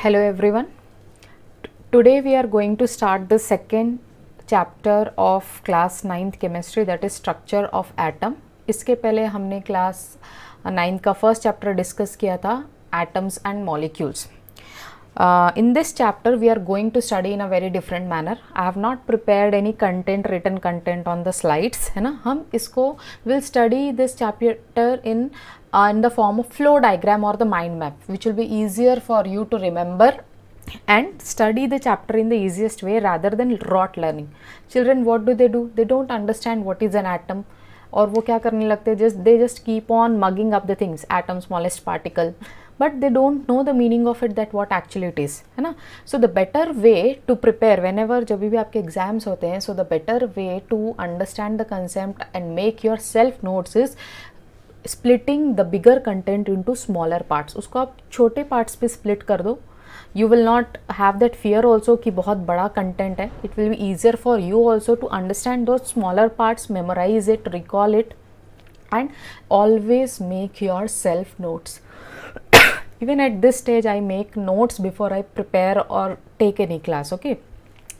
Hello everyone. Today we are going to start the second chapter of class 9th chemistry, that is structure of atom. इसके पहले हमने class 9th का first chapter discuss किया था atoms and molecules. In this chapter we are going to study in a very different manner. I have not prepared any written content on the slides, है ना. हम इसको will study this chapter in the form of flow diagram or the mind map, which will be easier for you to remember and study the chapter in the easiest way rather than rote learning. Children, what do? They don't understand what is an atom, और वो क्या करने लगते हैं, they just keep on mugging up the things, atom, smallest particle, but they don't know the meaning of it, that what actually it is, है ना. So the better way to prepare whenever जब भी आपके exams होते हैं, so the better way to understand the concept and make your self notes is splitting the bigger content into smaller parts. उसको आप छोटे parts पे split कर दो. You will not have that fear also कि बहुत बड़ा content है. It will be easier for you also to understand those smaller parts, memorize it, recall it, and always make your self notes. Even at this stage I make notes before I prepare or take any class, okay.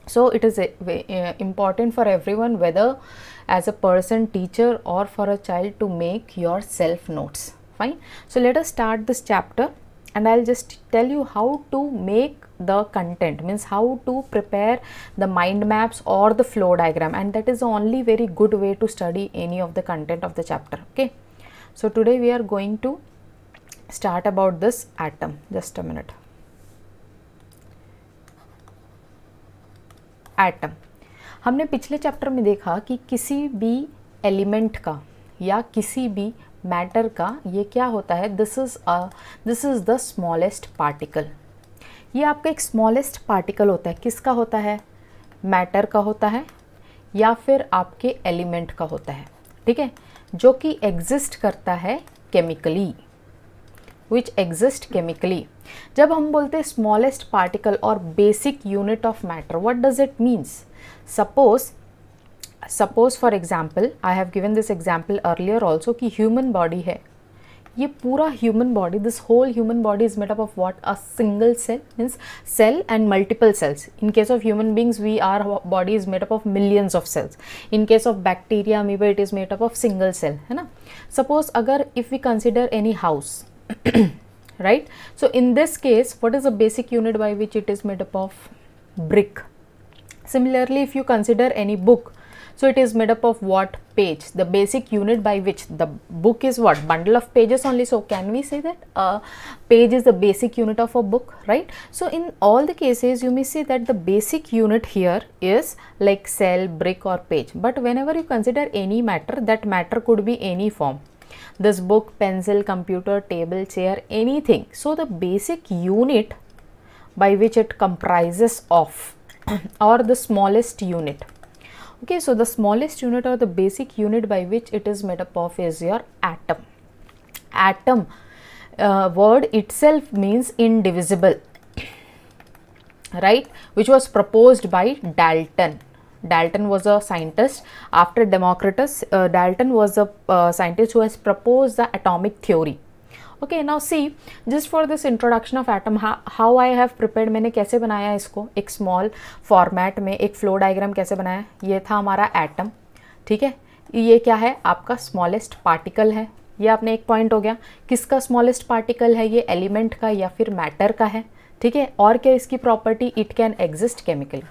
So it is important for everyone, whether as a person, teacher, or for a child, to make your self notes. Fine. So let us start this chapter, and I'll just tell you how to make the content, means how to prepare the mind maps or the flow diagram, and that is the only very good way to study any of the content of the chapter, okay. So today we are going to start about this atom. Just a minute. Atom. हमने पिछले chapter में देखा कि किसी भी element का या किसी भी मैटर का ये क्या होता है, this is the smallest particle. ये आपका एक स्मॉलेस्ट पार्टिकल होता है. किसका होता है? मैटर का होता है या फिर आपके एलिमेंट का होता है, ठीक है, जो कि एग्जिस्ट करता है केमिकली, which exist chemically. जब हम बोलते हैं smallest particle और basic unit of matter, what does it means? Suppose for example, I have given this example earlier also कि human body है. ये पूरा human body, this whole human body is made up of what? A single cell, means cell and multiple cells. In case of human beings, our body is made up of millions of cells. In case of bacteria, amoeba, it is made up of single cell, है ना. Suppose अगर if we consider any house, right, so in this case what is the basic unit by which it is made up of? Brick. Similarly, if you consider any book, so it is made up of what? Page. The basic unit by which the book is what? Bundle of pages only. So can we say that page is the basic unit of a book, right? So in all the cases you may say that the basic unit here is like cell, brick, or page. But whenever you consider any matter, that matter could be any form. This book, pencil, computer, table, chair, anything. So the basic unit by which it comprises of or the smallest unit, okay, so the smallest unit or the basic unit by which it is made up of is your atom. Atom word itself means indivisible, right, which was proposed by Dalton. Dalton was a scientist. After Democritus, Dalton was a scientist who has proposed the atomic theory. Okay, now see, just for this introduction of atom, how I have prepared, मैंने कैसे बनाया इसको एक small format में, एक flow diagram कैसे बनाया. ये था हमारा atom, ठीक है. ये क्या है? आपका smallest particle है. ये आपने एक point हो गया. किसका smallest particle है? ये element का या फिर matter का है, ठीक है. और क्या इसकी property? It can exist chemically.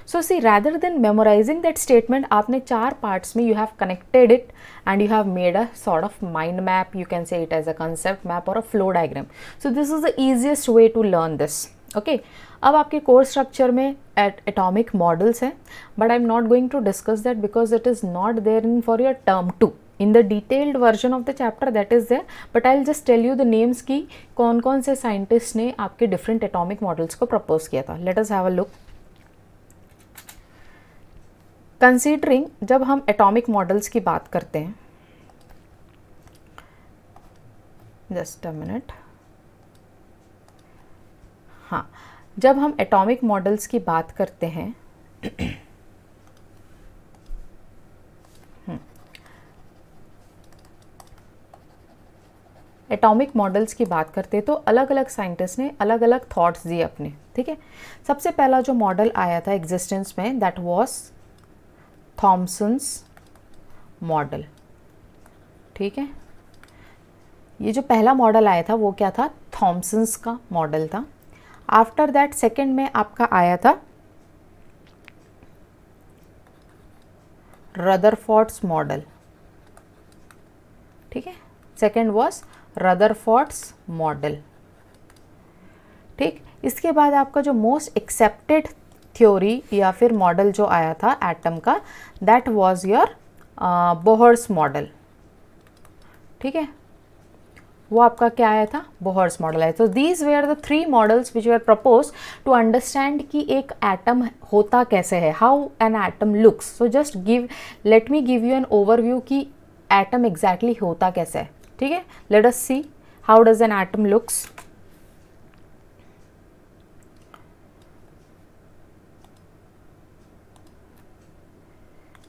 So see, rather than memorising that statement, आपने 4 पार्ट्स में you have connected it and you have made a sort of mind map, you can say it as a concept map or a flow diagram. So this is the easiest way to learn this. Okay, अब आपके course structure में atomic models हैं, but I'm not going to discuss that because it is not there in for your term 2. In the detailed version of the chapter that is there, but I'll just tell you the names की कौन कौन से scientists ने आपके different atomic models को propose किया था. Let us have a look. Considering जब हम atomic models की बात करते हैं, just a minute, हाँ, जब हम atomic models की बात करते हैं एटॉमिक मॉडल्स की बात करते हैं तो अलग अलग साइंटिस्ट ने अलग अलग थॉट्स दिए अपने, ठीक है। सबसे पहला जो मॉडल आया था एग्जिस्टेंस में दैट वाज थॉमसन्स मॉडल, ठीक है। ये जो पहला मॉडल आया था वो क्या था, थॉमसन्स का मॉडल था। आफ्टर दैट सेकेंड में आपका आया था रदरफोर्ड्स मॉडल, ठीक है। सेकेंड वाज रदरफोर्ड्स मॉडल, ठीक। इसके बाद आपका जो मोस्ट एक्सेप्टेड थ्योरी या फिर मॉडल जो आया था एटम का that was your Bohr's model, ठीक है। वो आपका क्या आया था, बोहर्स मॉडल आया। तो these were the three models which were propose to understand कि एक एटम होता कैसे है, how an atom looks. So just let me give you an overview कि एटम एग्जैक्टली होता कैसे है, ठीक है। Let us see how does an atom looks.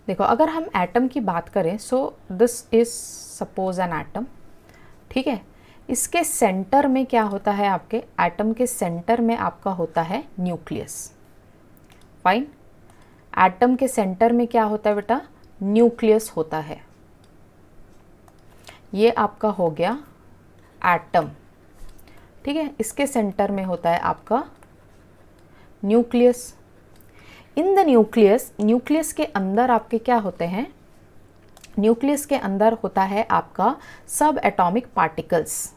देखो अगर हम एटम की बात करें so this is suppose an atom, ठीक है। इसके सेंटर में क्या होता है, आपके एटम के सेंटर में आपका होता है न्यूक्लियस, फाइन। एटम के सेंटर में क्या होता है बेटा, न्यूक्लियस होता है। ये आपका हो गया एटम, ठीक है। इसके सेंटर में होता है आपका nucleus. In the nucleus, nucleus के अंदर आपके क्या होते हैं, न्यूक्लियस के अंदर होता है आपका सब एटॉमिक पार्टिकल्स।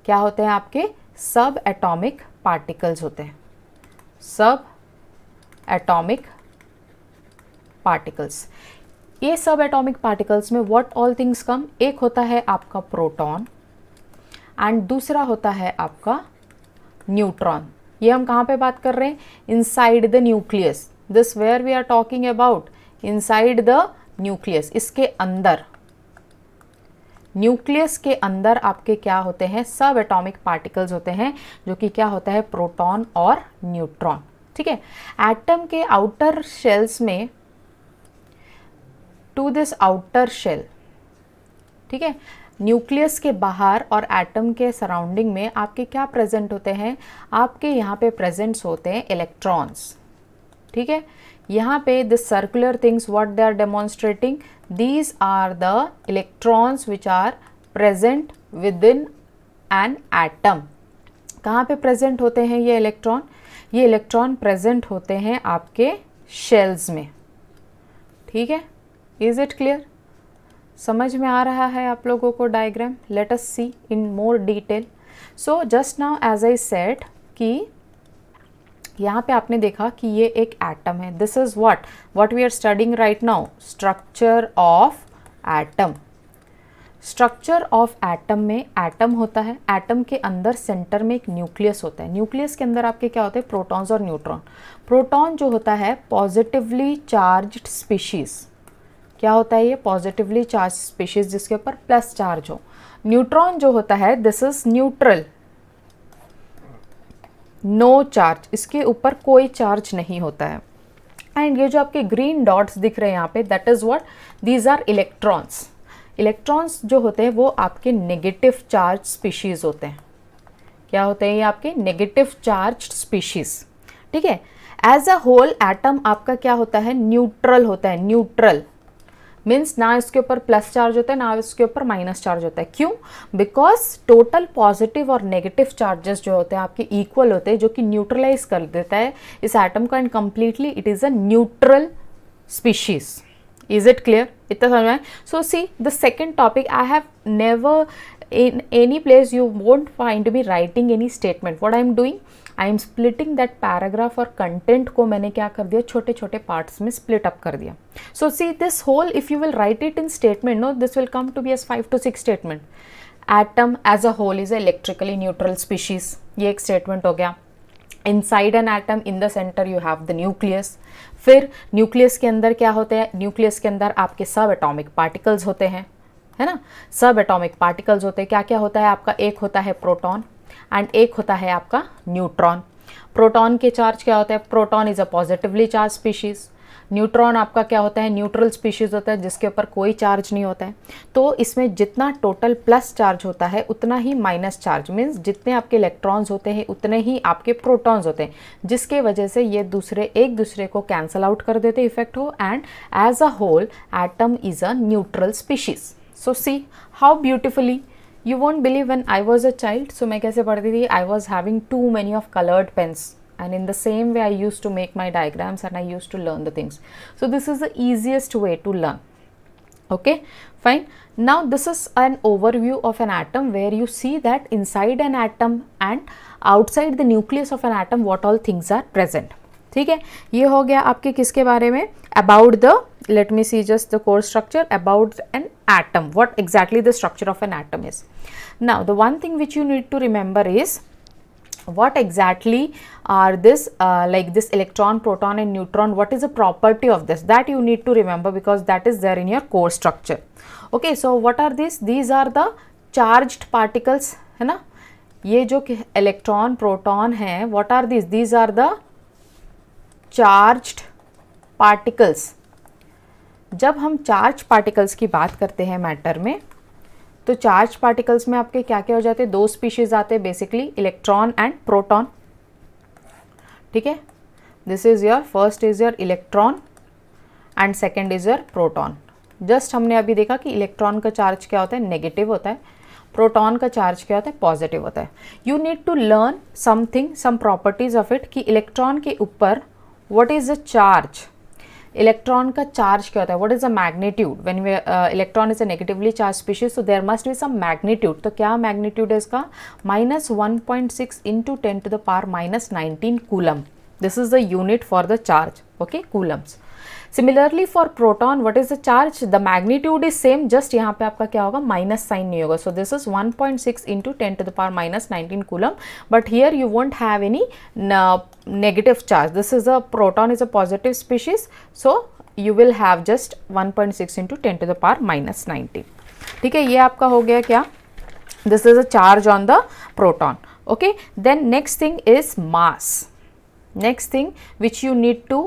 क्या होते हैं आपके, सब एटॉमिक पार्टिकल्स होते हैं, सब एटॉमिक पार्टिकल्स। ये सब एटॉमिक पार्टिकल्स में व्हाट ऑल थिंग्स कम, एक होता है आपका प्रोटॉन एंड दूसरा होता है आपका न्यूट्रॉन। ये हम कहाँ पे बात कर रहे हैं, inside the nucleus. This where we are talking about inside the nucleus. इसके अंदर, न्यूक्लियस के अंदर आपके क्या होते हैं, सब एटॉमिक पार्टिकल्स होते हैं जो कि क्या होता है, प्रोटॉन और न्यूट्रॉन, ठीक है। एटम के आउटर शेल्स में, टू दिस आउटर शेल, ठीक है, न्यूक्लियस के बाहर और एटम के सराउंडिंग में आपके क्या प्रेजेंट होते हैं, आपके यहाँ पे प्रेजेंट्स होते हैं इलेक्ट्रॉन्स, ठीक है। यहाँ पे this circular things what they are demonstrating, these are the electrons which are present within an atom. कहाँ पे प्रेजेंट होते हैं ये इलेक्ट्रॉन, ये इलेक्ट्रॉन प्रेजेंट होते हैं आपके शेल्स में, ठीक है। इज इट क्लियर, समझ में आ रहा है आप लोगों को diagram. Let us see in more detail. So just now as I said कि यहाँ पे आपने देखा कि ये एक एटम है। This is what we are studying right now, structure of atom. Structure of atom में एटम होता है, एटम के अंदर सेंटर में एक न्यूक्लियस होता है। न्यूक्लियस के अंदर आपके क्या होते हैं, प्रोटॉन्स और न्यूट्रॉन। प्रोटॉन जो होता है पॉजिटिवली चार्ज्ड स्पीशीज, क्या होता है ये, पॉजिटिवली चार्ज स्पीशीज जिसके ऊपर प्लस चार्ज हो। न्यूट्रॉन जो होता है this is neutral, no charge, इसके ऊपर कोई चार्ज नहीं होता है। एंड ये जो आपके ग्रीन डॉट्स दिख रहे हैं यहाँ पे that is what, these are electrons. Electrons जो होते हैं वो आपके नेगेटिव चार्ज स्पीशीज होते हैं। क्या होते हैं ये आपके नेगेटिव चार्ज स्पीशीज, ठीक है। एज अ होल एटम आपका क्या होता है, न्यूट्रल होता है। न्यूट्रल मीन्स ना इसके ऊपर प्लस चार्ज होता है ना इसके ऊपर माइनस चार्ज होता है। क्यों, बिकॉज टोटल पॉजिटिव और नेगेटिव चार्जेस जो होते हैं आपके इक्वल होते हैं, जो कि न्यूट्रलाइज कर देता है इस एटम को and completely it is a neutral species. Is it clear, इतना समझ में। So see the second topic, I have never in any place you won't find me writing any statement. What I am doing, I am splitting that paragraph और content को मैंने क्या कर दिया, छोटे छोटे parts में split up कर दिया. So see this whole, if you will write it in statement, no, this will come to be as 5 to 6 statement. Atom as a whole is a electrically neutral species. ये एक statement हो गया. Inside an atom, in the center you have the nucleus. फिर nucleus के अंदर क्या होते हैं, nucleus के अंदर आपके सब atomic particles होते हैं, है ना। सब एटॉमिक पार्टिकल्स होते हैं। क्या क्या होता है आपका, एक होता है प्रोटॉन एंड एक होता है आपका न्यूट्रॉन। प्रोटॉन के चार्ज क्या होता है, proton is a positively charge species, neutron आपका क्या होता है, न्यूट्रल स्पीशीज होता है जिसके ऊपर कोई चार्ज नहीं होता है। तो इसमें जितना टोटल प्लस चार्ज होता है उतना ही माइनस चार्ज, मीन्स जितने आपके इलेक्ट्रॉन्स होते हैं उतने ही आपके प्रोटॉन्स होते हैं, जिसके वजह से ये एक दूसरे को कैंसल आउट कर देते इफेक्ट हो, and as a whole atom is a neutral species. So see how beautifully, you won't believe when I was a child, so मैं कैसे पढ़ती थी, I was having too many of colored pens, and in the same way I used to make my diagrams and I used to learn the things. So this is the easiest way to learn. Okay, fine. Now this is an overview of an atom where you see that inside an atom and outside the nucleus of an atom what all things are present. ठीक है, ये हो गया आपके किसके बारे में, about the, let me see just the core structure about an atom, what exactly the structure of an atom is. Now the one thing which you need to remember is what exactly are this like this electron, proton and neutron, what is the property of this, that you need to remember because that is there in your core structure. Okay, so what are these are the charged particles, है ना, ये जो electron proton है, what are these are the charged particles. जब हम charge particles की बात करते हैं मैटर में, तो चार्ज पार्टिकल्स में आपके क्या क्या हो जाते हैं, दो स्पीशीज आते हैं बेसिकली, इलेक्ट्रॉन एंड प्रोटॉन। ठीक है, this is your first is your electron and second is your proton. Just हमने अभी देखा कि इलेक्ट्रॉन का चार्ज क्या होता है, नेगेटिव होता है, प्रोटॉन का चार्ज क्या होता है, पॉजिटिव होता है। You need to learn something, some properties of it, कि इलेक्ट्रॉन के ऊपर what is the charge, electron का चार्ज क्या होता है, what is the magnitude when we electron is a negatively charged species, so there must be some magnitude। तो क्या magnitude है इसका, -1.6 into 10 to the power -19 coulomb, this is the unit for the charge, okay, coulombs। Similarly for proton, what is the charge, the magnitude is same, just यहाँ पे आपका क्या होगा, minus sign नहीं होगा, so this is 1.6 into 10 to the power -19 coulomb, but here you won't have any negative charge, this is a proton is a positive species, so you will have just 1.6 into 10 to the power -19। ठीक है, ये आपका हो गया क्या, this is a charge on the proton। okay, then next thing is mass, next thing which you need to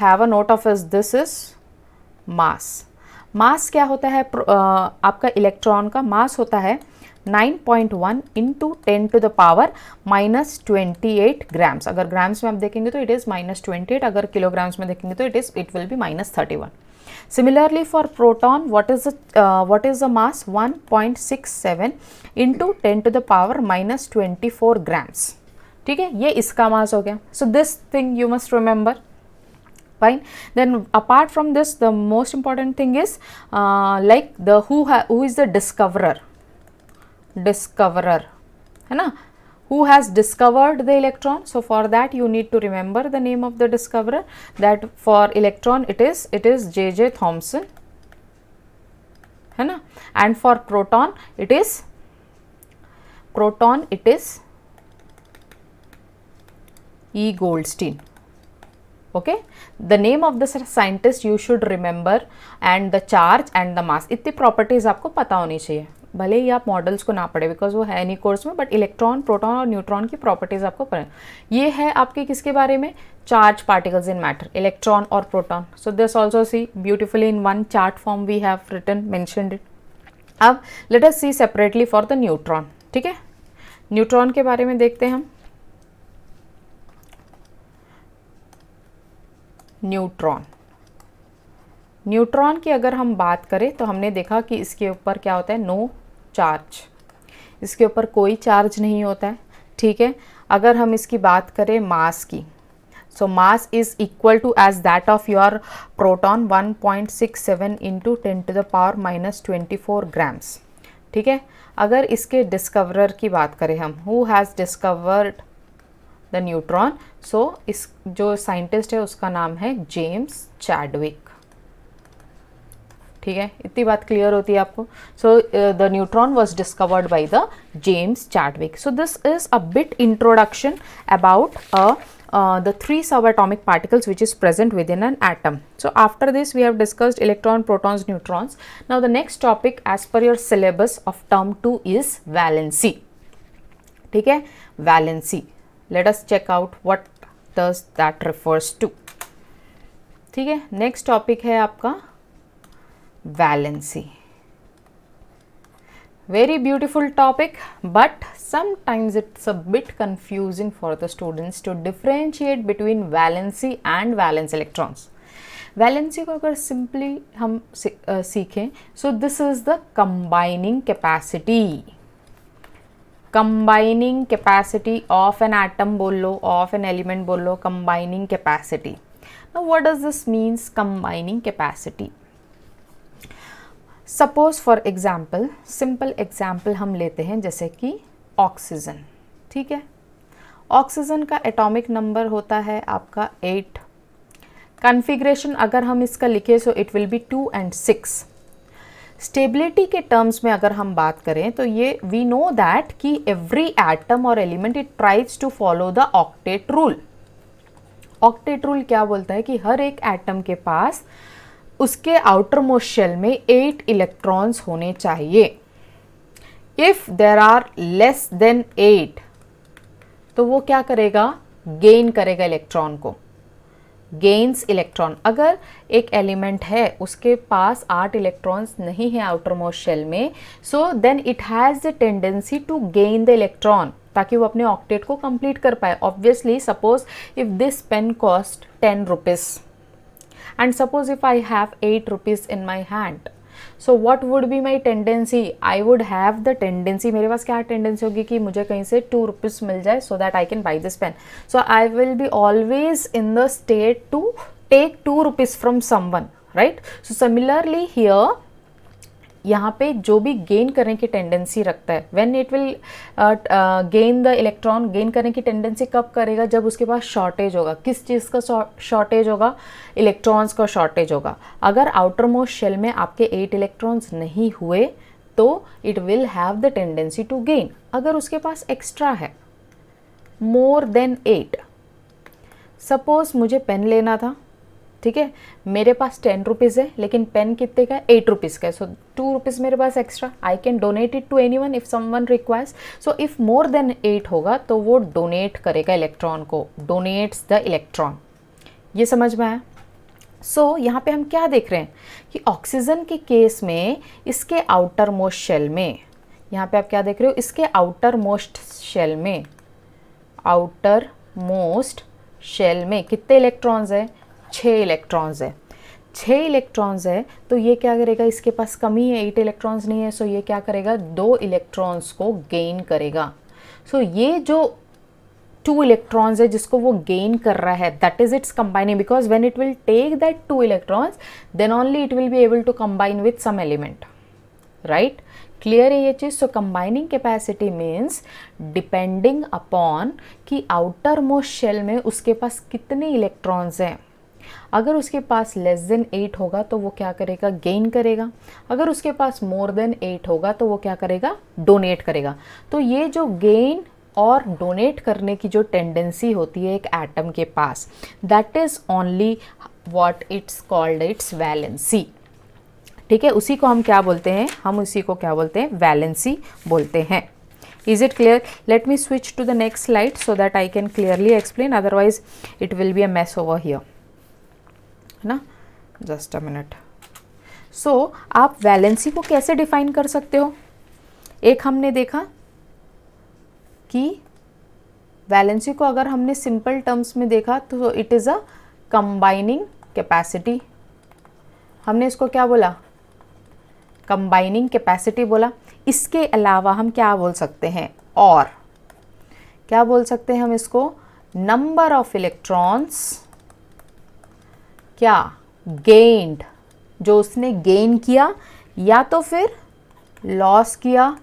have a note of is this is mass। मास क्या होता है, आपका इलेक्ट्रॉन का मास होता है 9.1 into 10 to the power -28 grams. अगर grams में आप देखेंगे तो इट इज़ -28, अगर किलोग्राम्स में देखेंगे तो it will B -31। Similarly for proton, what is the mass, 1.67 into 10 to the power -24 grams। ठीक है, ये इसका मास हो गया। So this thing you must remember। Fine. Then apart from this, the most important thing is like the who is the discoverer, है ना, who has discovered the electron। So for that you need to remember the name of the discoverer, that for electron it is J.J. Thomson, है ना, and for proton it is E. Goldstein। okay, the name of the scientist you should remember, and the charge and the mass, इतनी properties आपको पता होनी चाहिए, भले ही आप models को ना पढ़े बिकॉज वो है नहीं कोर्स में, बट इलेक्ट्रॉन, प्रोटॉन और न्यूट्रॉन की प्रॉपर्टीज आपको पढ़े। ये है आपके किसके बारे में, charge particles in matter, electron और proton. So this also see beautifully in one chart form we have written mentioned it. अब let us see separately for the neutron. ठीक है, न्यूट्रॉन के बारे में देखते हैं हम। न्यूट्रॉन की अगर हम बात करें तो हमने देखा कि इसके ऊपर क्या होता है, नो चार्ज, इसके ऊपर कोई चार्ज नहीं होता है। ठीक है, अगर हम इसकी बात करें मास की, so mass is equal to as that of your proton 1.67 into 10 to the power -24 grams. ठीक है, अगर इसके डिस्कवरर की बात करें हम, who has discovered the neutron, so इस जो साइंटिस्ट है उसका नाम है जेम्स चैडविक। ठीक है, इतनी बात क्लियर होती है आपको। So the neutron was discovered by the James Chadwick. So this is a bit introduction about the 3 subatomic particles which is present within an atom. So after this we have discussed electron, protons, neutrons. Now the next topic as per your syllabus of term 2 is valency. ठीक है, valency, let us check out what does that refers to. ठीक है, next topic है आपका valency. Very beautiful topic, but sometimes it's a bit confusing for the students to differentiate between valency and valence electrons. Valency को अगर simply हम सीखें, so this is the combining capacity. Combining capacity of an atom बोल लो, of an element बोल लो, combining capacity. Now what does this means, combining capacity? Suppose for example, simple example हम लेते हैं जैसे कि ऑक्सीजन. ठीक है, ऑक्सीजन का एटॉमिक नंबर होता है आपका 8. कॉन्फ़िगरेशन अगर हम इसका लिखे so it will be 2 and 6. Stability के टर्म्स में अगर हम बात करें तो ये वी नो दैट कि एवरी एटम और element it tries to follow the octet rule. Octet rule क्या बोलता है कि हर एक एटम के पास उसके आउटर मोस्ट शेल में 8 इलेक्ट्रॉन्स होने चाहिए. If there are less than 8 तो वो क्या करेगा, गेन करेगा इलेक्ट्रॉन को, गेन्स इलेक्ट्रॉन. अगर एक एलिमेंट है उसके पास 8 इलेक्ट्रॉन्स नहीं है आउटर मोस्ट शेल में, so then it has the tendency to gain the electron ताकि वो अपने ऑक्टेट को कंप्लीट कर पाए. Obviously suppose if this pen cost 10 rupees and suppose if I have 8 rupees in my hand, so what would be my tendency? I would have the tendency, मेरे पास क्या tendency होगी कि मुझे कहीं से 2 rupees मिल जाए so that I can buy this pen. So I will be always in the state to take 2 rupees from someone, right? So similarly here यहाँ पे जो भी गेन करने की टेंडेंसी रखता है, when it will gain the electron, gain करने की टेंडेंसी कब करेगा, जब उसके पास शॉर्टेज होगा. किस चीज़ का शॉर्टेज होगा, इलेक्ट्रॉन्स का शॉर्टेज होगा. अगर आउटर मोस्ट शेल में आपके 8 इलेक्ट्रॉन्स नहीं हुए तो it will have the tendency to gain. अगर उसके पास एक्स्ट्रा है मोर देन 8, सपोज मुझे पेन लेना था, ठीक है, मेरे पास 10 रुपीज़ है लेकिन पेन कितने का है, 8 रुपीज़ का है. सो 2 रुपीज़ मेरे पास extra, I can donate it to anyone if someone requires. So if more than 8 होगा तो वो डोनेट करेगा इलेक्ट्रॉन को, डोनेट्स द इलेक्ट्रॉन. ये समझ में आया. सो यहाँ पे हम क्या देख रहे हैं कि ऑक्सीजन के केस में इसके आउटर मोस्ट शेल में, यहाँ पे आप क्या देख रहे हो, इसके आउटर मोस्ट शेल में, आउटर मोस्ट शेल में कितने इलेक्ट्रॉन्स है, 6 इलेक्ट्रॉन्स है. 6 इलेक्ट्रॉन्स है तो ये क्या करेगा, इसके पास कमी है, 8 इलेक्ट्रॉन्स नहीं है, सो ये क्या करेगा, 2 इलेक्ट्रॉन्स को गेन करेगा. सो ये जो 2 इलेक्ट्रॉन्स है जिसको वो गेन कर रहा है, that is its combining, because when it will take that 2 electrons then only it will be able to combine with some element, right. Clear है ये चीज़. So combining capacity means depending upon कि outer most shell में उसके पास कितने electrons हैं. अगर उसके पास लेस देन 8 होगा तो वो क्या करेगा, गेन करेगा. अगर उसके पास मोर देन 8 होगा तो वो क्या करेगा, डोनेट करेगा. तो ये जो गेन और डोनेट करने की जो टेंडेंसी होती है एक एटम के पास, that is only what it's called its valency. ठीक है, उसी को हम क्या बोलते हैं, हम उसी को क्या बोलते हैं, वैलेंसी बोलते हैं. Is it clear? Let me switch to the next slide so that I can clearly explain, otherwise it will be a mess over here, है ना. Just a minute. सो आप वैलेंसी को कैसे डिफाइन कर सकते हो. एक हमने देखा कि वैलेंसी को अगर हमने सिंपल टर्म्स में देखा तो it is a combining capacity. हमने इसको क्या बोला, कंबाइनिंग कैपेसिटी बोला. इसके अलावा हम क्या बोल सकते हैं, और क्या बोल सकते हैं हम इसको, नंबर ऑफ इलेक्ट्रॉन्स क्या गेन्ड, जो उसने गेन किया या तो फिर लॉस किया,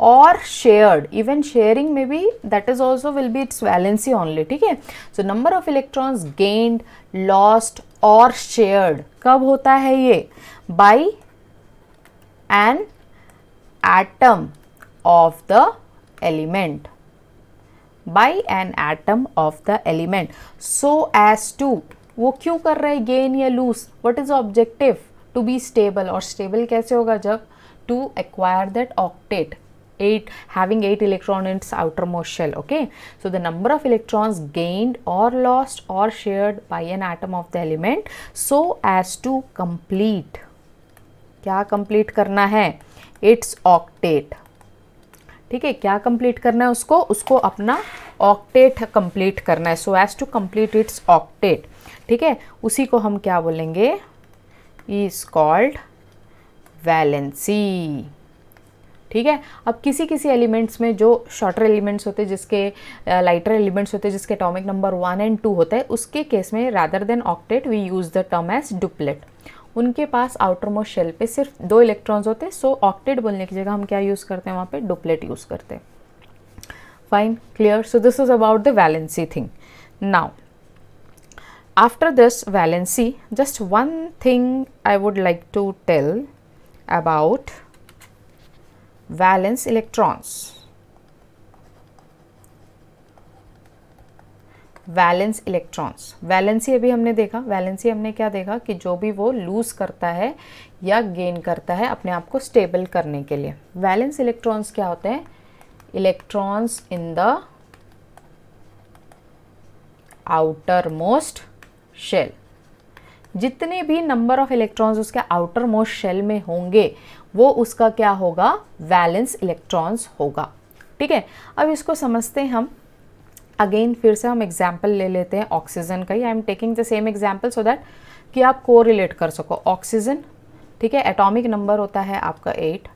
और शेयर्ड. इवन शेयरिंग में भी that is also will be its valency only. ठीक है. So number of electrons gained, lost और शेयर्ड कब होता है ये, by an atom of the element, by an atom of the element, so as to, वो क्यों कर रहे हैं गेन या lose, what is objective, to be stable. और स्टेबल कैसे होगा, जब to acquire that octet, 8 having 8 electron in its outermost shell. Okay, so the number of electrons gained or lost or shared by an atom of the element so as to complete, क्या complete करना है, its octet. ठीक है, क्या complete करना है उसको, उसको अपना ऑक्टेट कंप्लीट करना है, so as to complete its octet. ठीक है, उसी को हम क्या बोलेंगे, इज कॉल्ड वैलेंसी. ठीक है, अब किसी किसी एलिमेंट्स में जो शॉर्टर एलिमेंट्स होते हैं, जिसके लाइटर एलिमेंट्स होते हैं, जिसके एटॉमिक नंबर 1 और 2 होता है, उसके केस में rather than octet we use the term as duplet. उनके पास आउटर मोस्ट शेल पे सिर्फ 2 इलेक्ट्रॉन्स होते हैं, सो ऑक्टेट बोलने की जगह हम क्या यूज़ करते हैं, वहाँ पे डुप्लेट यूज़ करते हैं. Fine, clear. So this is about the valency thing. Now after this valency, just one thing I would like to tell about valence electrons. Valence electrons, valency अभी हमने देखा, वैलेंसी हमने क्या देखा कि जो भी वो लूज करता है या गेन करता है अपने आप को स्टेबल करने के लिए. वैलेंस इलेक्ट्रॉन्स क्या होते हैं, electrons in the outer most shell. जितने भी नंबर ऑफ इलेक्ट्रॉन्स उसके आउटर मोस्ट शेल में होंगे वो उसका क्या होगा, वैलेंस इलेक्ट्रॉन्स होगा. ठीक है, अब इसको समझते हैं हम. अगेन फिर से हम एग्जाम्पल ले लेते हैं ऑक्सीजन का ही. I am taking the same example so that कि आप को रिलेट कर सको. ऑक्सीजन, ठीक है, एटॉमिक नंबर होता है आपका 8,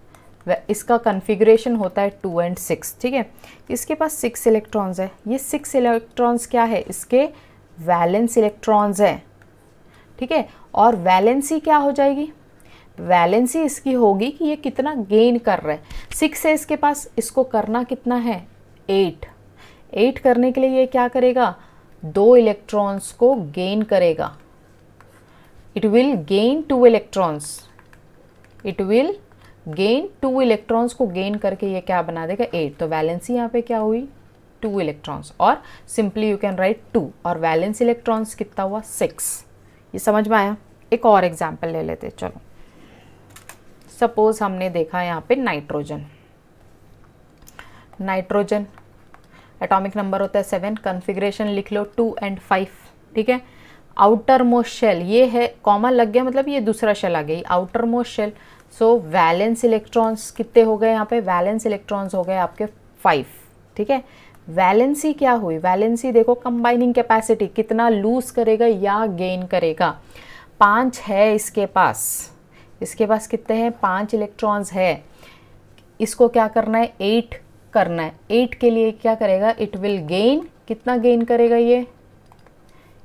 इसका कन्फिग्रेशन होता है 2 और 6. ठीक है, इसके पास 6 इलेक्ट्रॉन्स है. ये 6 इलेक्ट्रॉन्स क्या है, इसके वैलेंस इलेक्ट्रॉन्स है. ठीक है, और वैलेंसी क्या हो जाएगी, वैलेंसी इसकी होगी कि ये कितना गेन कर रहा है. 6 है इसके पास, इसको करना कितना है, 8. 8 करने के लिए ये क्या करेगा, 2 इलेक्ट्रॉन्स को गेन करेगा. It will gain 2 electrons, it will gain 2 electrons को गेन करके ये क्या बना देगा, 8. तो वैलेंसी यहाँ पे क्या हुई, 2 इलेक्ट्रॉन्स, और सिंपली यू कैन राइट 2, और वैलेंस इलेक्ट्रॉन्स कितना हुआ, 6. ये समझ में आया. एक और एग्जाम्पल ले लेते हैं. चलो, सपोज हमने देखा यहाँ पे नाइट्रोजन. नाइट्रोजन एटॉमिक नंबर होता है 7, कन्फिग्रेशन लिख लो 2 और 5. ठीक है, आउटर मोस्ट शेल ये है, कॉमन लग गया मतलब ये दूसरा शेल आ गई, आउटर मोस्ट शेल. सो वैलेंस इलेक्ट्रॉन्स कितने हो गए यहाँ पे, वैलेंस इलेक्ट्रॉन्स हो गए आपके 5. ठीक है, वैलेंसी क्या हुई, वैलेंसी देखो कंबाइनिंग कैपेसिटी कितना लूज करेगा या गेन करेगा. 5 है इसके पास, इसके पास कितने हैं, 5 इलेक्ट्रॉन्स है. इसको क्या करना है, 8 करना है. 8 के लिए क्या करेगा, इट विल गेन, कितना गेन करेगा ये,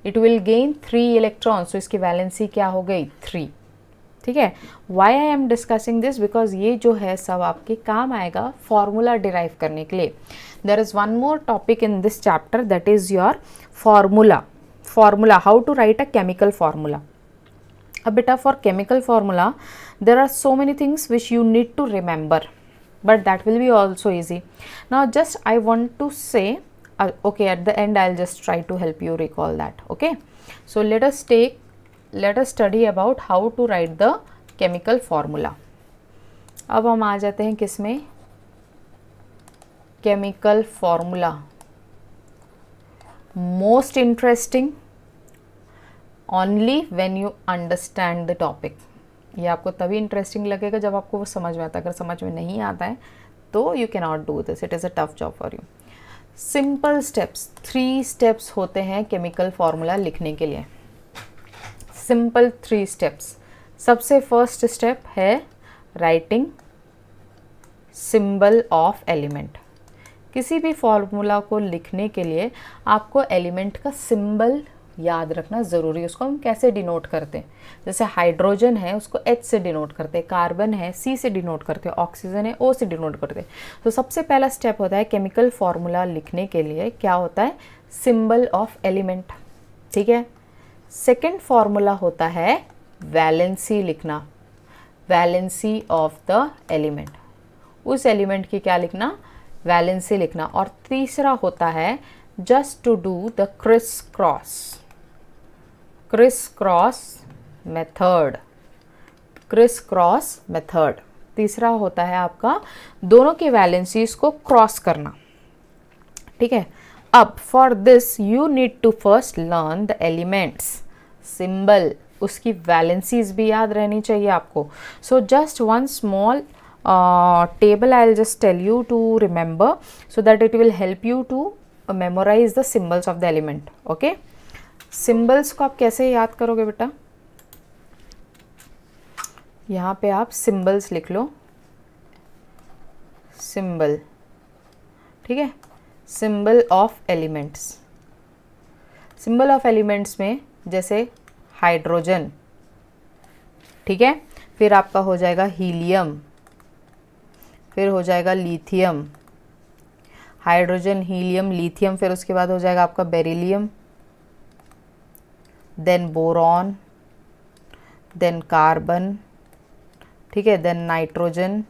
इट विल गेन 3 इलेक्ट्रॉन्स. तो इसकी वैलेंसी क्या हो गई, 3. ठीक है, why I am discussing this, because ये जो है सब आपके काम आएगा फॉर्मूला डिराइव करने के लिए. There is one more topic in this chapter, that is your formula. Formula, how to write a chemical formula. अब बेटा for chemical formula there are so many things which you need to remember, but that will be also easy. Now just I want to say okay, at the end I'll just try to help you recall that. Okay, so let us study about how to write the chemical formula. अब हम आ जाते हैं किस में, chemical formula. Most interesting only when you understand the topic. ये आपको तभी interesting लगेगा जब आपको वो समझ में आता है. अगर समझ में नहीं आता है तो you can not do this, it is a tough job for you. Simple steps, 3 steps होते हैं केमिकल फार्मूला लिखने के लिए. Simple 3 steps. सबसे फर्स्ट स्टेप है राइटिंग सिंबल ऑफ एलिमेंट. किसी भी फार्मूला को लिखने के लिए आपको एलिमेंट का सिंबल याद रखना ज़रूरी है. उसको हम कैसे डिनोट करते हैं, जैसे हाइड्रोजन है उसको H से डिनोट करते हैं, कार्बन है C से डिनोट करते हैं, ऑक्सीजन है O से डिनोट करते हैं. तो सबसे पहला स्टेप होता है केमिकल फार्मूला लिखने के लिए क्या होता है, सिंबल ऑफ एलिमेंट. ठीक है, सेकेंड फार्मूला होता है वैलेंसी लिखना, वैलेंसी ऑफ द एलिमेंट. उस एलिमेंट की क्या लिखना, वैलेंसी लिखना. और तीसरा होता है just to do the crisscross method. crisscross method. तीसरा होता है आपका दोनों के वैलेंसीज को क्रॉस करना, ठीक है। अब for this you need to first learn the elements, symbol, उसकी वैलेंसीज भी याद रहनी चाहिए आपको। So just one small table I'll just tell you to remember so that it will help you to memorize the symbols of the element. Okay, symbols को आप कैसे याद करोगे बेटा? यहाँ पे आप symbols लिख लो, symbol, ठीक है, symbol of elements, symbol of elements में जैसे हाइड्रोजन, ठीक है, फिर आपका हो जाएगा हीलियम, फिर हो जाएगा लिथियम, हाइड्रोजन, हीलियम, लिथियम, फिर उसके बाद हो जाएगा आपका beryllium, then boron, then carbon, ठीक है, then nitrogen,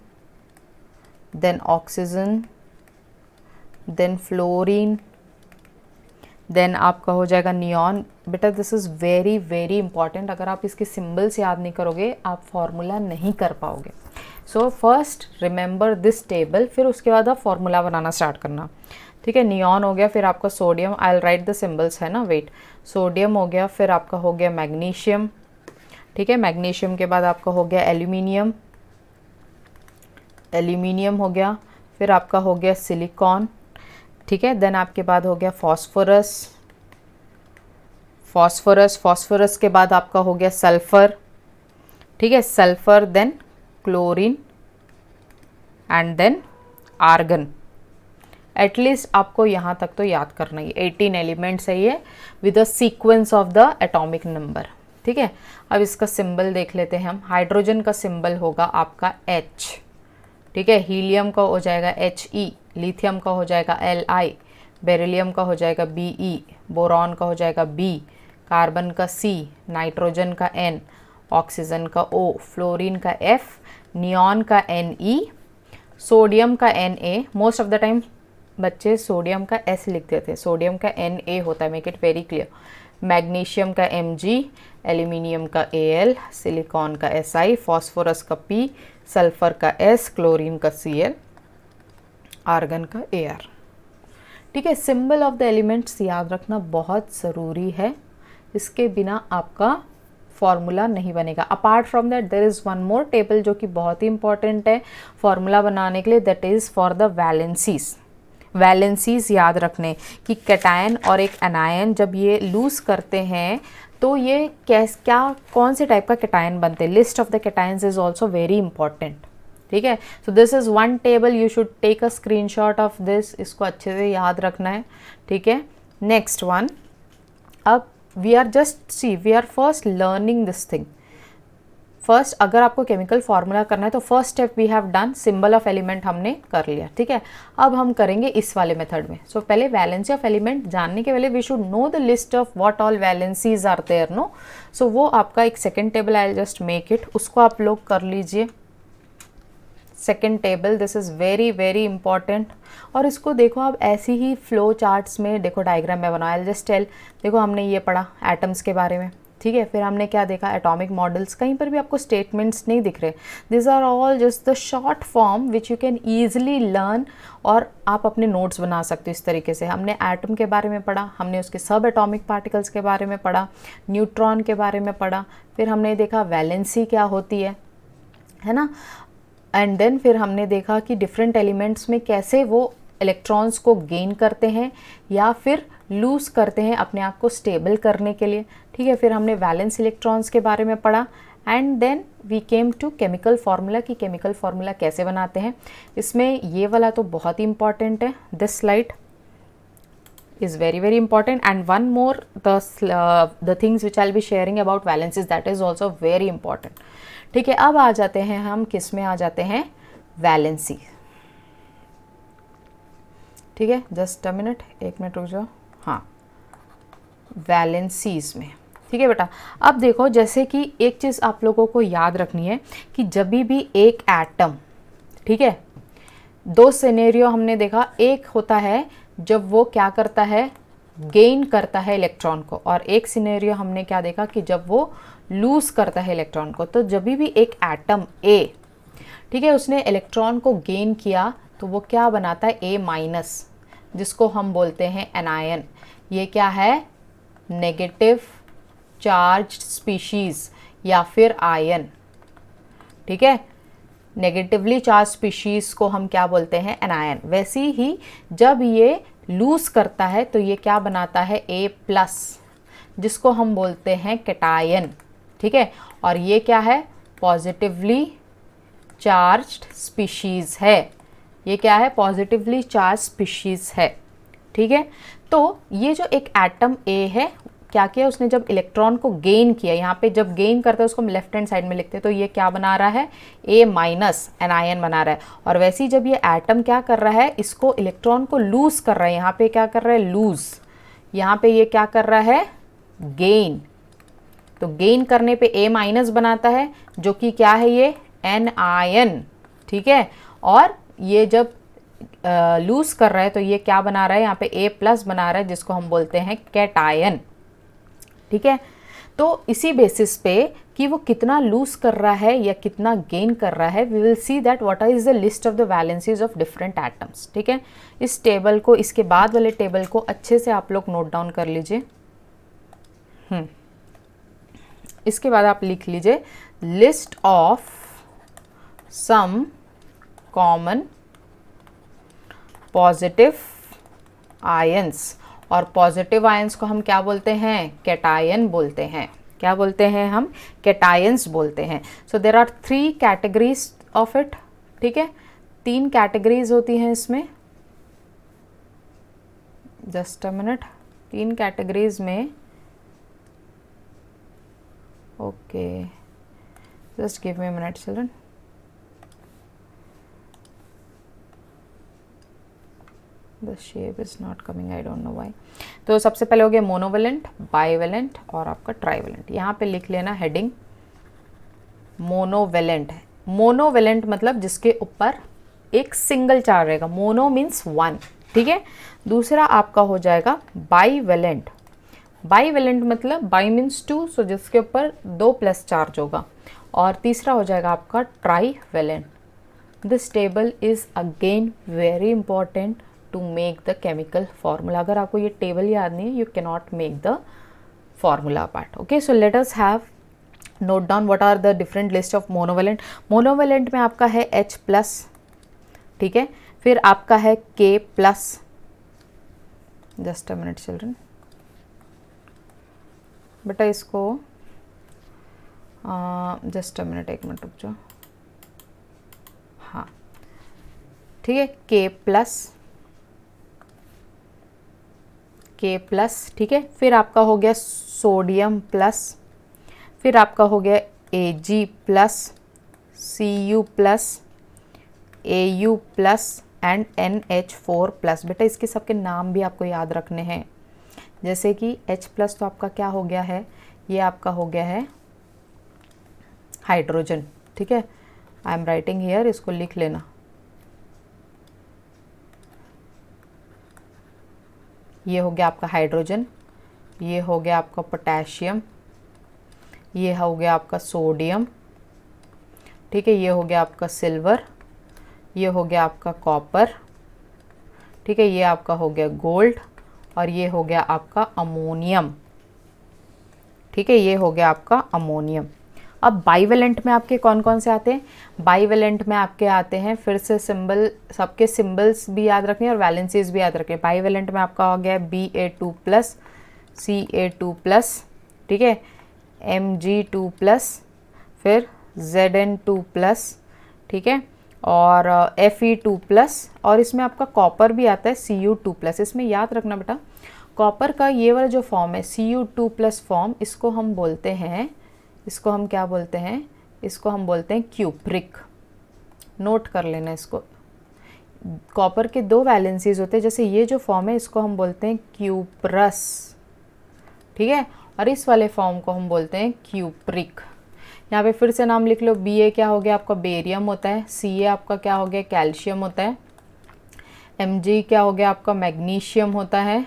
then oxygen, then fluorine, then आपका हो जाएगा नियॉन। बेटा this is very very important, अगर आप इसके सिंबल्स याद नहीं करोगे आप फॉर्मूला नहीं कर पाओगे। So first remember this table, फिर उसके बाद आप फॉर्मूला बनाना स्टार्ट करना, ठीक है। नियॉन हो गया, फिर आपका sodium, I will write the symbols है ना, वेट, सोडियम हो गया, फिर आपका हो गया मैग्नीशियम, ठीक है, मैग्नीशियम के बाद आपका हो गया एल्यूमिनियम, एल्यूमिनियम हो गया, फिर आपका हो गया सिलिकॉन, ठीक है, देन आपके बाद हो गया फॉस्फोरस, फॉस्फोरस, फॉस्फोरस के बाद आपका हो गया सल्फर, ठीक है, sulphur, then chlorine and then argon. At least आपको यहाँ तक तो याद करना ही, 18 एलिमेंट्स है ये with a sequence of the atomic number, ठीक है। अब इसका सिंबल देख लेते हैं हम। हाइड्रोजन का सिंबल होगा आपका H, ठीक है, हीलियम का हो जाएगा He, लिथियम का हो जाएगा Li, बेरिलियम का हो जाएगा Be, बोरॉन का हो जाएगा B, कार्बन का C, नाइट्रोजन का N, ऑक्सीजन का O, फ्लोरीन का F, नियॉन का Ne, सोडियम का Na। Most of the time बच्चे सोडियम का S लिखते थे, सोडियम का Na होता है, make it very clear. Magnesium का Mg, एल्यूमिनियम का Al, सिलिकॉन का Si, फॉस्फोरस का P, सल्फर का S, क्लोरीन का Cl, आर्गन का Ar, ठीक है। सिंबल ऑफ द एलिमेंट्स याद रखना बहुत ज़रूरी है, इसके बिना आपका फॉर्मूला नहीं बनेगा। Apart from that there is one more table जो कि बहुत ही इंपॉर्टेंट है फॉर्मूला बनाने के लिए, that is for the valencies. Valencies याद रखने कि कैटायन और एक एनायन जब ये लूज करते हैं तो ये क्या कौन से टाइप का कैटायन बनते हैं। List of the cations is also very important, ठीक है। So this is one table, you should take a screenshot of this, इसको अच्छे से याद रखना है, ठीक है। नेक्स्ट वन, अब we are just see we are first learning this thing. First अगर आपको केमिकल फार्मूला करना है तो first step we have done, symbol of element हमने कर लिया, ठीक है। अब हम करेंगे इस वाले मेथड में। सो पहले वैलेंसी ऑफ एलिमेंट जानने के पहले we should know the list of what all valencies are there, no. सो वो आपका एक second table, I will just make it, उसको आप लोग कर लीजिए। Second table, this is very very important. और इसको देखो आप ऐसी ही फ्लो चार्ट्स में देखो, डायग्राम में बनाओ। आई विल जस्ट टेल, देखो हमने ये पढ़ा एटम्स के बारे में, ठीक है, फिर हमने क्या देखा, एटॉमिक मॉडल्स। कहीं पर भी आपको स्टेटमेंट्स नहीं दिख रहे, this are all just the short form which you can easily learn, और आप अपने नोट्स बना सकते हो इस तरीके से। हमने एटम के बारे में पढ़ा, हमने उसके सब एटॉमिक पार्टिकल्स के बारे में पढ़ा, न्यूट्रॉन के बारे में पढ़ा, फिर हमने देखा वैलेंसी क्या होती है ना, एंड देन फिर हमने देखा कि डिफरेंट एलिमेंट्स में कैसे वो इलेक्ट्रॉन्स को गेन करते हैं या फिर लूज़ करते हैं अपने आप को स्टेबल करने के लिए, ठीक है। फिर हमने वैलेंस इलेक्ट्रॉन्स के बारे में पढ़ा, and then we came to chemical formula कि केमिकल फार्मूला कैसे बनाते हैं। इसमें ये वाला तो बहुत ही इंपॉर्टेंट है, this slide is very very important, and one more, the things which I'll be sharing about valencies, that is also very important, ठीक है। अब आ जाते हैं हम किस में आ जाते हैं, वैलेंसी, ठीक है। जस्ट अ मिनट, एक मिनट रुक जाओ, हाँ, वैलेंसीज में, ठीक है बेटा। अब देखो, जैसे कि एक चीज़ आप लोगों को याद रखनी है कि जब भी एक एटम, ठीक है, दो सिनेरियो हमने देखा, एक होता है जब वो क्या करता है, गेन करता है इलेक्ट्रॉन को, और एक सिनेरियो हमने क्या देखा कि जब वो लूज करता है इलेक्ट्रॉन को। तो जब भी एक एटम ए, ठीक है, उसने इलेक्ट्रॉन को गेन किया तो वो क्या बनाता है, ए माइनस, जिसको हम बोलते हैं एनायन। ये क्या है, नेगेटिव चार्ज स्पीशीज या फिर आयन। ठीक है, नेगेटिवली चार्ज स्पीशीज को हम क्या बोलते हैं, एनायन। वैसे ही जब ये लूज करता है तो ये क्या बनाता है, ए प्लस, जिसको हम बोलते हैं कैटायन। ठीक है, और ये क्या है, पॉजिटिवली चार्ज्ड स्पीशीज है। ये क्या है, पॉजिटिवली चार्ज स्पीशीज है। ठीक है, तो ये जो एक एटम ए है, क्या किया उसने, जब इलेक्ट्रॉन को गेन किया, यहाँ पे जब गेन करता है उसको हम लेफ्ट हैंड साइड में लिखते हैं, तो ये क्या बना रहा है, ए माइनस, एनायन बना रहा है। और वैसे ही जब ये एटम क्या कर रहा है, इसको इलेक्ट्रॉन को लूज कर रहा है, यहाँ पे क्या कर रहा है, लूज, यहाँ पे ये क्या कर रहा है, गेन। तो गेन करने पे ए माइनस बनाता है, जो कि क्या है, ये एनायन। ठीक है, और ये जब लूज कर रहा है तो ये क्या बना रहा है, यहाँ पे ए प्लस बना रहा है, जिसको हम बोलते हैं कैटायन। ठीक है, तो इसी बेसिस पे कि वो कितना लूज कर रहा है या कितना गेन कर रहा है, we will see that what is the list of the valencies of different atoms. ठीक है, इस टेबल को, इसके बाद वाले टेबल को अच्छे से आप लोग नोट डाउन कर लीजिए। इसके बाद आप लिख लीजिए list of some common positive ions. और पॉजिटिव आयंस को हम क्या बोलते हैं, कैटायन बोलते हैं। क्या बोलते हैं हम, कैटायंस बोलते हैं। So there are 3 categories of it. ठीक है, 3 कैटेगरीज होती हैं इसमें। जस्ट अ मिनट, 3 कैटेगरीज में, okay, just give me a minute children. The shape is not coming, I don't know why। तो सबसे पहले हो गया मोनोवेलेंट, बाइवेलेंट और आपका ट्राइवेलेंट। यहाँ पे लिख लेना हेडिंग मोनोवेलेंट है। मोनोवेलेंट मतलब जिसके ऊपर एक सिंगल चार्ज रहेगा, मोनो मीन्स 1। ठीक है, दूसरा आपका हो जाएगा बाइवेलेंट। बाइवेलेंट मतलब बाई मीन्स 2, सो जिसके ऊपर 2 प्लस चार्ज होगा। और तीसरा हो जाएगा आपका trivalent. This table is again very important to make the chemical formula. अगर आपको ये टेबल याद नहीं है, you can not make the formula part. Okay, so let us have note down what are the different list of monovalent. Monovalent में आपका है H plus. ठीक है, फिर आपका है K plus. Just a minute children, बेटा इसको जस्ट अ मिनट, 1 मिनट रुक जाओ। हाँ, ठीक है, K प्लस, K प्लस। ठीक है, फिर आपका हो गया सोडियम प्लस, फिर आपका हो गया Ag plus, Cu plus, Au plus and NH4 plus. बेटा इसके सबके नाम भी आपको याद रखने हैं। जैसे कि H प्लस तो आपका क्या हो गया है, ये आपका हो गया है हाइड्रोजन। ठीक है, आई एम राइटिंग हियर, इसको लिख लेना। ये हो गया आपका हाइड्रोजन, ये हो गया आपका पोटेशियम, ये हो गया आपका सोडियम। ठीक है, ये हो गया आपका सिल्वर, ये हो गया आपका कॉपर। ठीक है, ये आपका हो गया गोल्ड, और ये हो गया आपका अमोनियम। ठीक है, ये हो गया आपका अमोनियम। अब बाइवेलेंट में आपके कौन कौन से आते हैं, बाइवेलेंट में आपके आते हैं, फिर से सिंबल, सबके सिंबल्स भी याद रखने और वैलेंसीज भी याद रखें। बाइवेलेंट में आपका हो गया Ba2 प्लस, Ca2 प्लस, ठीक है, Mg2 प्लस, फिर Zn2 प्लस, ठीक है, और Fe2 प्लस, और इसमें आपका कॉपर भी आता है Cu2 प्लस। इसमें याद रखना बेटा, कॉपर का ये वाला जो फॉर्म है Cu2 प्लस फॉर्म, इसको हम बोलते हैं, इसको हम क्या बोलते हैं, इसको हम बोलते हैं क्यूप्रिक। नोट कर लेना इसको। कॉपर के 2 वैलेंसीज होते हैं, जैसे ये जो फॉर्म है इसको हम बोलते हैं क्यूप्रस, ठीक है, और इस वाले फॉर्म को हम बोलते हैं क्यूप्रिक। यहाँ पे फिर से नाम लिख लो। Ba क्या हो गया आपका बेरियम होता है, Ca आपका क्या हो गया कैल्शियम होता है, Mg क्या हो गया आपका मैग्नीशियम होता है,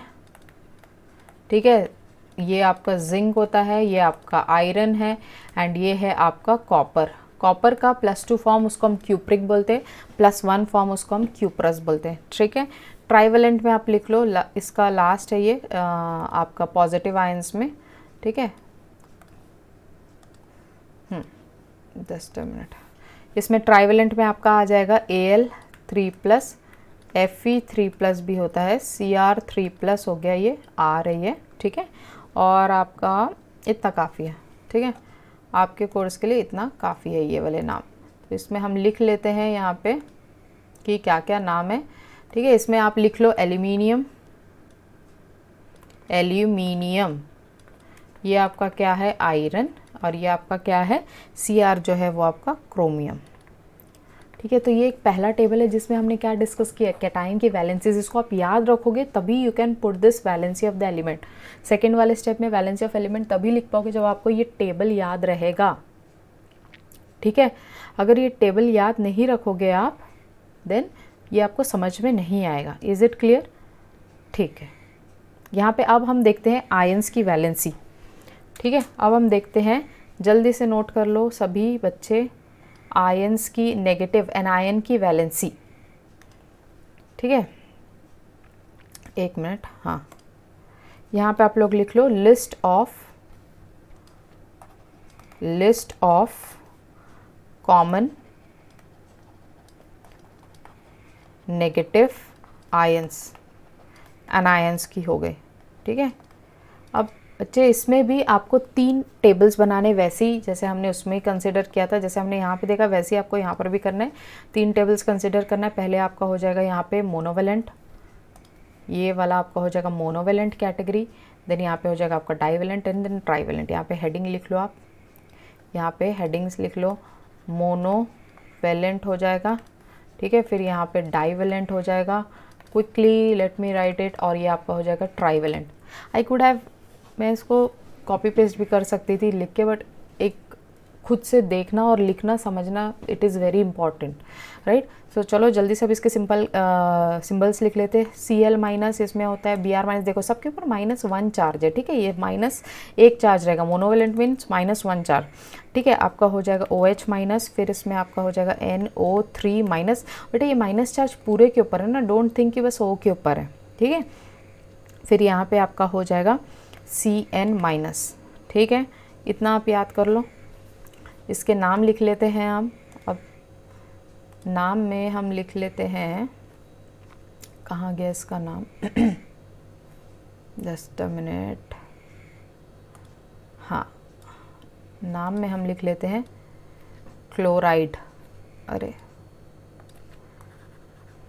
ठीक है, ये आपका जिंक होता है, ये आपका आयरन है, एंड ये है आपका कॉपर। कॉपर का +2 फॉर्म उसको हम क्यूप्रिक बोलते हैं, +1 फॉर्म उसको हम क्यूप्रस बोलते हैं, ठीक है। ट्राइवेलेंट में आप लिख लो, इसका लास्ट है ये आपका पॉजिटिव आयंस में, ठीक है। जस्ट अ मिनट, इसमें ट्राइवेलेंट में आपका आ जाएगा Al3+, Fe3+ भी होता है, Cr3+ हो गया, ये R है ये, ठीक है। और आपका इतना काफ़ी है, ठीक है, आपके कोर्स के लिए इतना काफ़ी है ये वाले नाम। तो इसमें हम लिख लेते हैं यहाँ पे कि क्या क्या नाम है, ठीक है। इसमें आप लिख लो एल्यूमिनियम, एल्यूमिनियम, ये आपका क्या है आयरन, और ये आपका क्या है Cr जो है वो आपका क्रोमियम, ठीक है। तो ये एक पहला टेबल है जिसमें हमने क्या डिस्कस किया, कैटायन की वैलेंसीज। इसको आप याद रखोगे तभी you can put this valency of the element. Second वाले स्टेप में वैलेंसी ऑफ एलिमेंट तभी लिख पाओगे जब आपको ये टेबल याद रहेगा, ठीक है। अगर ये टेबल याद नहीं रखोगे आप, देन ये आपको समझ में नहीं आएगा। Is it clear? ठीक है। यहाँ पे अब हम देखते हैं आयंस की वैलेंसी, ठीक है। अब हम देखते हैं, जल्दी से नोट कर लो सभी बच्चे, आयंस की नेगेटिव एनायन की वैलेंसी, ठीक है। एक मिनट, हाँ, यहाँ पे आप लोग लिख लो list of common negative ions, anions की हो गई, ठीक है। अब बच्चे इसमें भी आपको 3 टेबल्स बनाने, वैसे ही जैसे हमने उसमें कंसिडर किया था, जैसे हमने यहाँ पे देखा वैसे ही आपको यहाँ पर भी करना है। 3 टेबल्स कंसिडर करना है। पहले आपका हो जाएगा यहाँ पे मोनोवेलेंट, ये वाला आपका हो जाएगा मोनोवेलेंट कैटेगरी। देन यहाँ पे हो जाएगा आपका डाइवेलेंट एंड देन ट्राइवेलेंट। यहाँ पे हेडिंग लिख लो आप, यहाँ पे हेडिंग्स लिख लो, मोनोवेलेंट हो जाएगा, ठीक है। फिर यहाँ पे डाइवेलेंट हो जाएगा, quickly let me right it, और ये आपका हो जाएगा ट्राइवेलेंट। आई कुड हैव, मैं इसको कॉपी पेस्ट भी कर सकती थी लिख के, बट एक खुद से देखना और लिखना समझना, it is very important, right. So चलो जल्दी से अब इसके सिंबल्स लिख लेते हैं। Cl- इसमें होता है Br-, देखो सबके ऊपर -1 चार्ज है, ठीक है। ये -1 चार्ज रहेगा, मोनोवेलेंट मीन्स -1 चार्ज, ठीक है। आपका हो जाएगा OH-, फिर इसमें आपका हो जाएगा NO3-। बेटा ये माइनस चार्ज पूरे के ऊपर है ना, डोंट थिंक कि बस O के ऊपर है, ठीक है। फिर यहाँ पे आपका हो जाएगा Cn-, ठीक है। इतना आप याद कर लो। इसके नाम लिख लेते हैं हम। अब नाम में हम लिख लेते हैं, कहाँ गया इसका नाम, जस्ट अ मिनट, हाँ, नाम में हम लिख लेते हैं क्लोराइड। अरे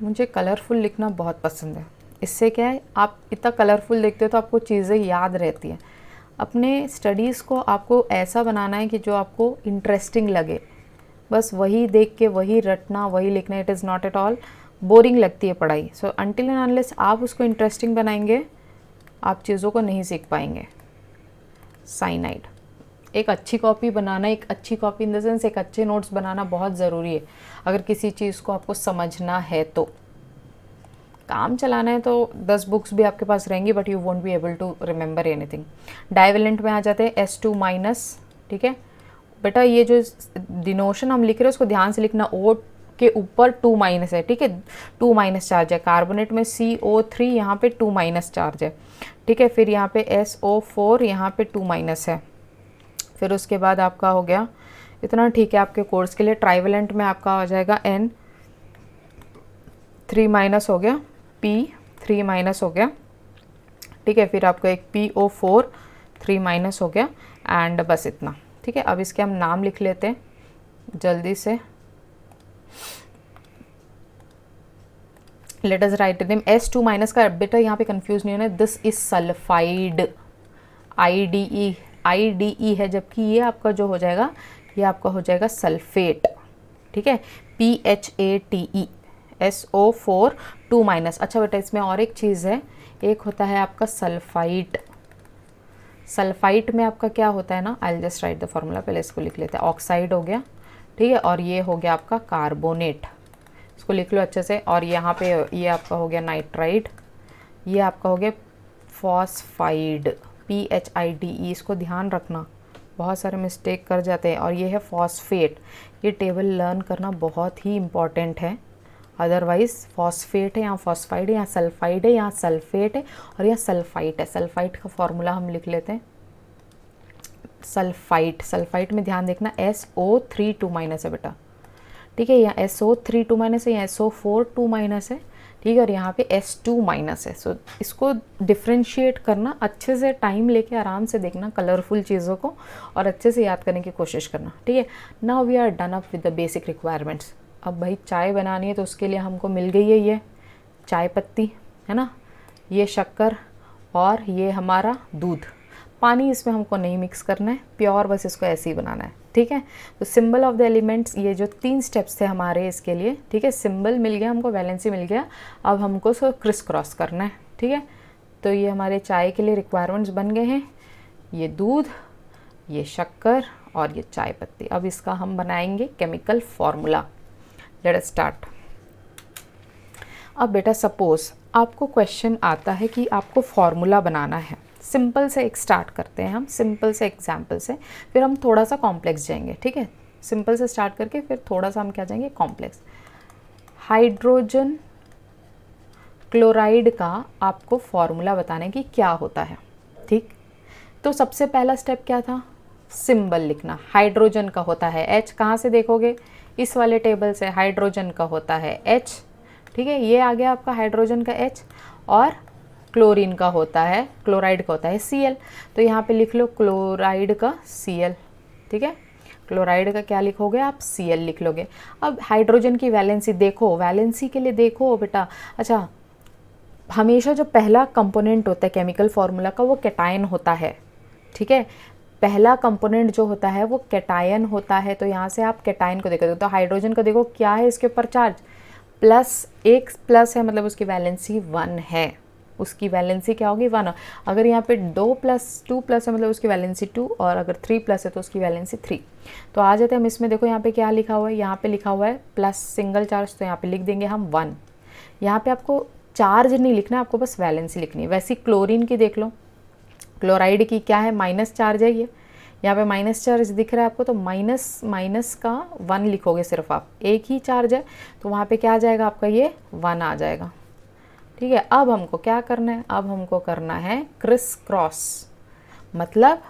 मुझे कलरफुल लिखना बहुत पसंद है, इससे क्या है आप इतना कलरफुल देखते हो तो आपको चीज़ें याद रहती हैं। अपने स्टडीज़ को आपको ऐसा बनाना है कि जो आपको इंटरेस्टिंग लगे, बस वही देख के वही रटना वही लिखना, it is not at all boring लगती है पढ़ाई। सो अनटिल एंड अनलेस आप उसको इंटरेस्टिंग बनाएंगे आप चीज़ों को नहीं सीख पाएंगे। साइनाइड, एक अच्छी कॉपी बनाना, एक अच्छी कॉपी इन द सेंस एक अच्छे नोट्स बनाना बहुत ज़रूरी है। अगर किसी चीज़ को आपको समझना है तो, काम चलाना है तो 10 बुक्स भी आपके पास रहेंगी but you won't be able to remember anything. Divalent में आ जाते हैं S2-, ठीक है। बेटा ये जो डिनोशन हम लिख रहे हैं उसको ध्यान से लिखना, O के ऊपर 2- है, ठीक है, 2- चार्ज है। कार्बोनेट में CO3 यहाँ पे 2- चार्ज है, ठीक है। फिर यहाँ पे SO4 यहाँ पे 2- है। फिर उसके बाद आपका हो गया इतना, ठीक है, आपके कोर्स के लिए। ट्राइवेलेंट में आपका आ जाएगा N3- हो गया, P3- हो गया, ठीक है। फिर आपको एक PO4 3- हो गया, एंड बस इतना, ठीक है। अब इसके हम नाम लिख लेते हैं जल्दी से। Let us write them. S2- का बेटा यहाँ पे कंफ्यूज नहीं होना, दिस इज सल्फाइड, IDE है, जबकि ये आपका जो हो जाएगा ये आपका हो जाएगा सल्फेट, ठीक है, PHATE, SO4 2-। अच्छा बेटा इसमें और एक चीज़ है, एक होता है आपका सल्फाइट। सल्फाइट में आपका क्या होता है ना, I just right the formula, पहले इसको लिख लेते हैं। ऑक्साइड हो गया, ठीक है, और ये हो गया आपका कार्बोनेट, इसको लिख लो अच्छे से। और यहाँ पे ये आपका हो गया नाइट्राइड, ये आपका हो गया फॉस्फाइड, PHIDE, इसको ध्यान रखना, बहुत सारे मिस्टेक कर जाते हैं। और ये है फॉस्फेट, ये टेबल लर्न करना बहुत ही इम्पॉर्टेंट है, अदरवाइज़ फॉस्फेट है, यहाँ फॉस्फाइड है, यहाँ सल्फाइड है, यहाँ सल्फेट है और यहाँ सल्फाइट है। सल्फाइट का फॉर्मूला हम लिख लेते हैं। सल्फाइट में ध्यान देखना SO3 2- है बेटा, ठीक है। यहाँ SO3 2- है, यहाँ SO4 2- है, ठीक है, और यहाँ पे S2- है। सो इसको डिफ्रेंशिएट करना अच्छे से, टाइम लेके आराम से देखना कलरफुल चीज़ों को और अच्छे से याद करने की कोशिश करना, ठीक है। Now we are done up with the basic requirements. अब भाई चाय बनानी है तो उसके लिए हमको मिल गई है ये चाय पत्ती, है ना, ये शक्कर और ये हमारा दूध। पानी इसमें हमको नहीं मिक्स करना है, प्योर बस इसको ऐसे ही बनाना है, ठीक है। तो सिंबल ऑफ द एलिमेंट्स, ये जो 3 स्टेप्स थे हमारे इसके लिए, ठीक है। सिंबल मिल गया हमको, वैलेंसी मिल गया, अब हमको उसको क्रिस क्रॉस करना है, ठीक है। तो ये हमारे चाय के लिए रिक्वायरमेंट्स बन गए हैं, ये दूध, ये शक्कर और ये चाय पत्ती। अब इसका हम बनाएंगे chemical formula. Let us start. अब बेटा सपोज आपको क्वेश्चन आता है कि आपको फॉर्मूला बनाना है, सिंपल से एक स्टार्ट करते हैं हम, सिंपल से एग्जाम्पल से, फिर हम थोड़ा सा कॉम्प्लेक्स जाएंगे, ठीक है। सिंपल से स्टार्ट करके फिर थोड़ा सा हम क्या जाएंगे, कॉम्प्लेक्स। हाइड्रोजन क्लोराइड का आपको फॉर्मूला बताने की क्या होता है, ठीक। तो सबसे पहला स्टेप क्या था, सिंबल लिखना। हाइड्रोजन का होता है H, कहाँ से देखोगे, इस वाले टेबल से। हाइड्रोजन का होता है H, ठीक है, ये आ गया आपका हाइड्रोजन का H। और क्लोरीन का होता है, क्लोराइड का होता है Cl। तो यहाँ पे लिख लो क्लोराइड का Cl, ठीक है। क्लोराइड का क्या लिखोगे आप, Cl लिख लोगे। अब हाइड्रोजन की वैलेंसी देखो, वैलेंसी के लिए देखो बेटा, अच्छा हमेशा जो पहला कंपोनेंट होता है केमिकल फार्मूला का वो कैटायन होता है, ठीक है। पहला कंपोनेंट जो होता है वो कैटायन होता है। तो यहाँ से आप कैटायन को देखो, तो हाइड्रोजन को देखो क्या है इसके ऊपर चार्ज, प्लस, एक प्लस है मतलब उसकी वैलेंसी 1 है, उसकी वैलेंसी क्या होगी 1। अगर यहाँ पे 2 प्लस है मतलब उसकी वैलेंसी 2, और अगर 3 प्लस है तो उसकी वैलेंसी 3। तो आ जाते हैं हम इसमें, देखो यहाँ पे क्या लिखा हुआ है, यहाँ पे लिखा हुआ है प्लस सिंगल चार्ज, तो यहाँ पे लिख देंगे हम 1। यहाँ पे आपको चार्ज नहीं लिखना है, आपको बस वैलेंसी लिखनी है। वैसे क्लोरीन की देख लो, क्लोराइड की क्या है, माइनस चार्ज है, ये यहाँ पे माइनस चार्ज दिख रहा है आपको, तो माइनस का 1 लिखोगे सिर्फ आप, एक ही चार्ज है तो वहाँ पे क्या आ जाएगा आपका, ये 1 आ जाएगा, ठीक है। अब हमको क्या करना है, अब हमको करना है क्रिस क्रॉस, मतलब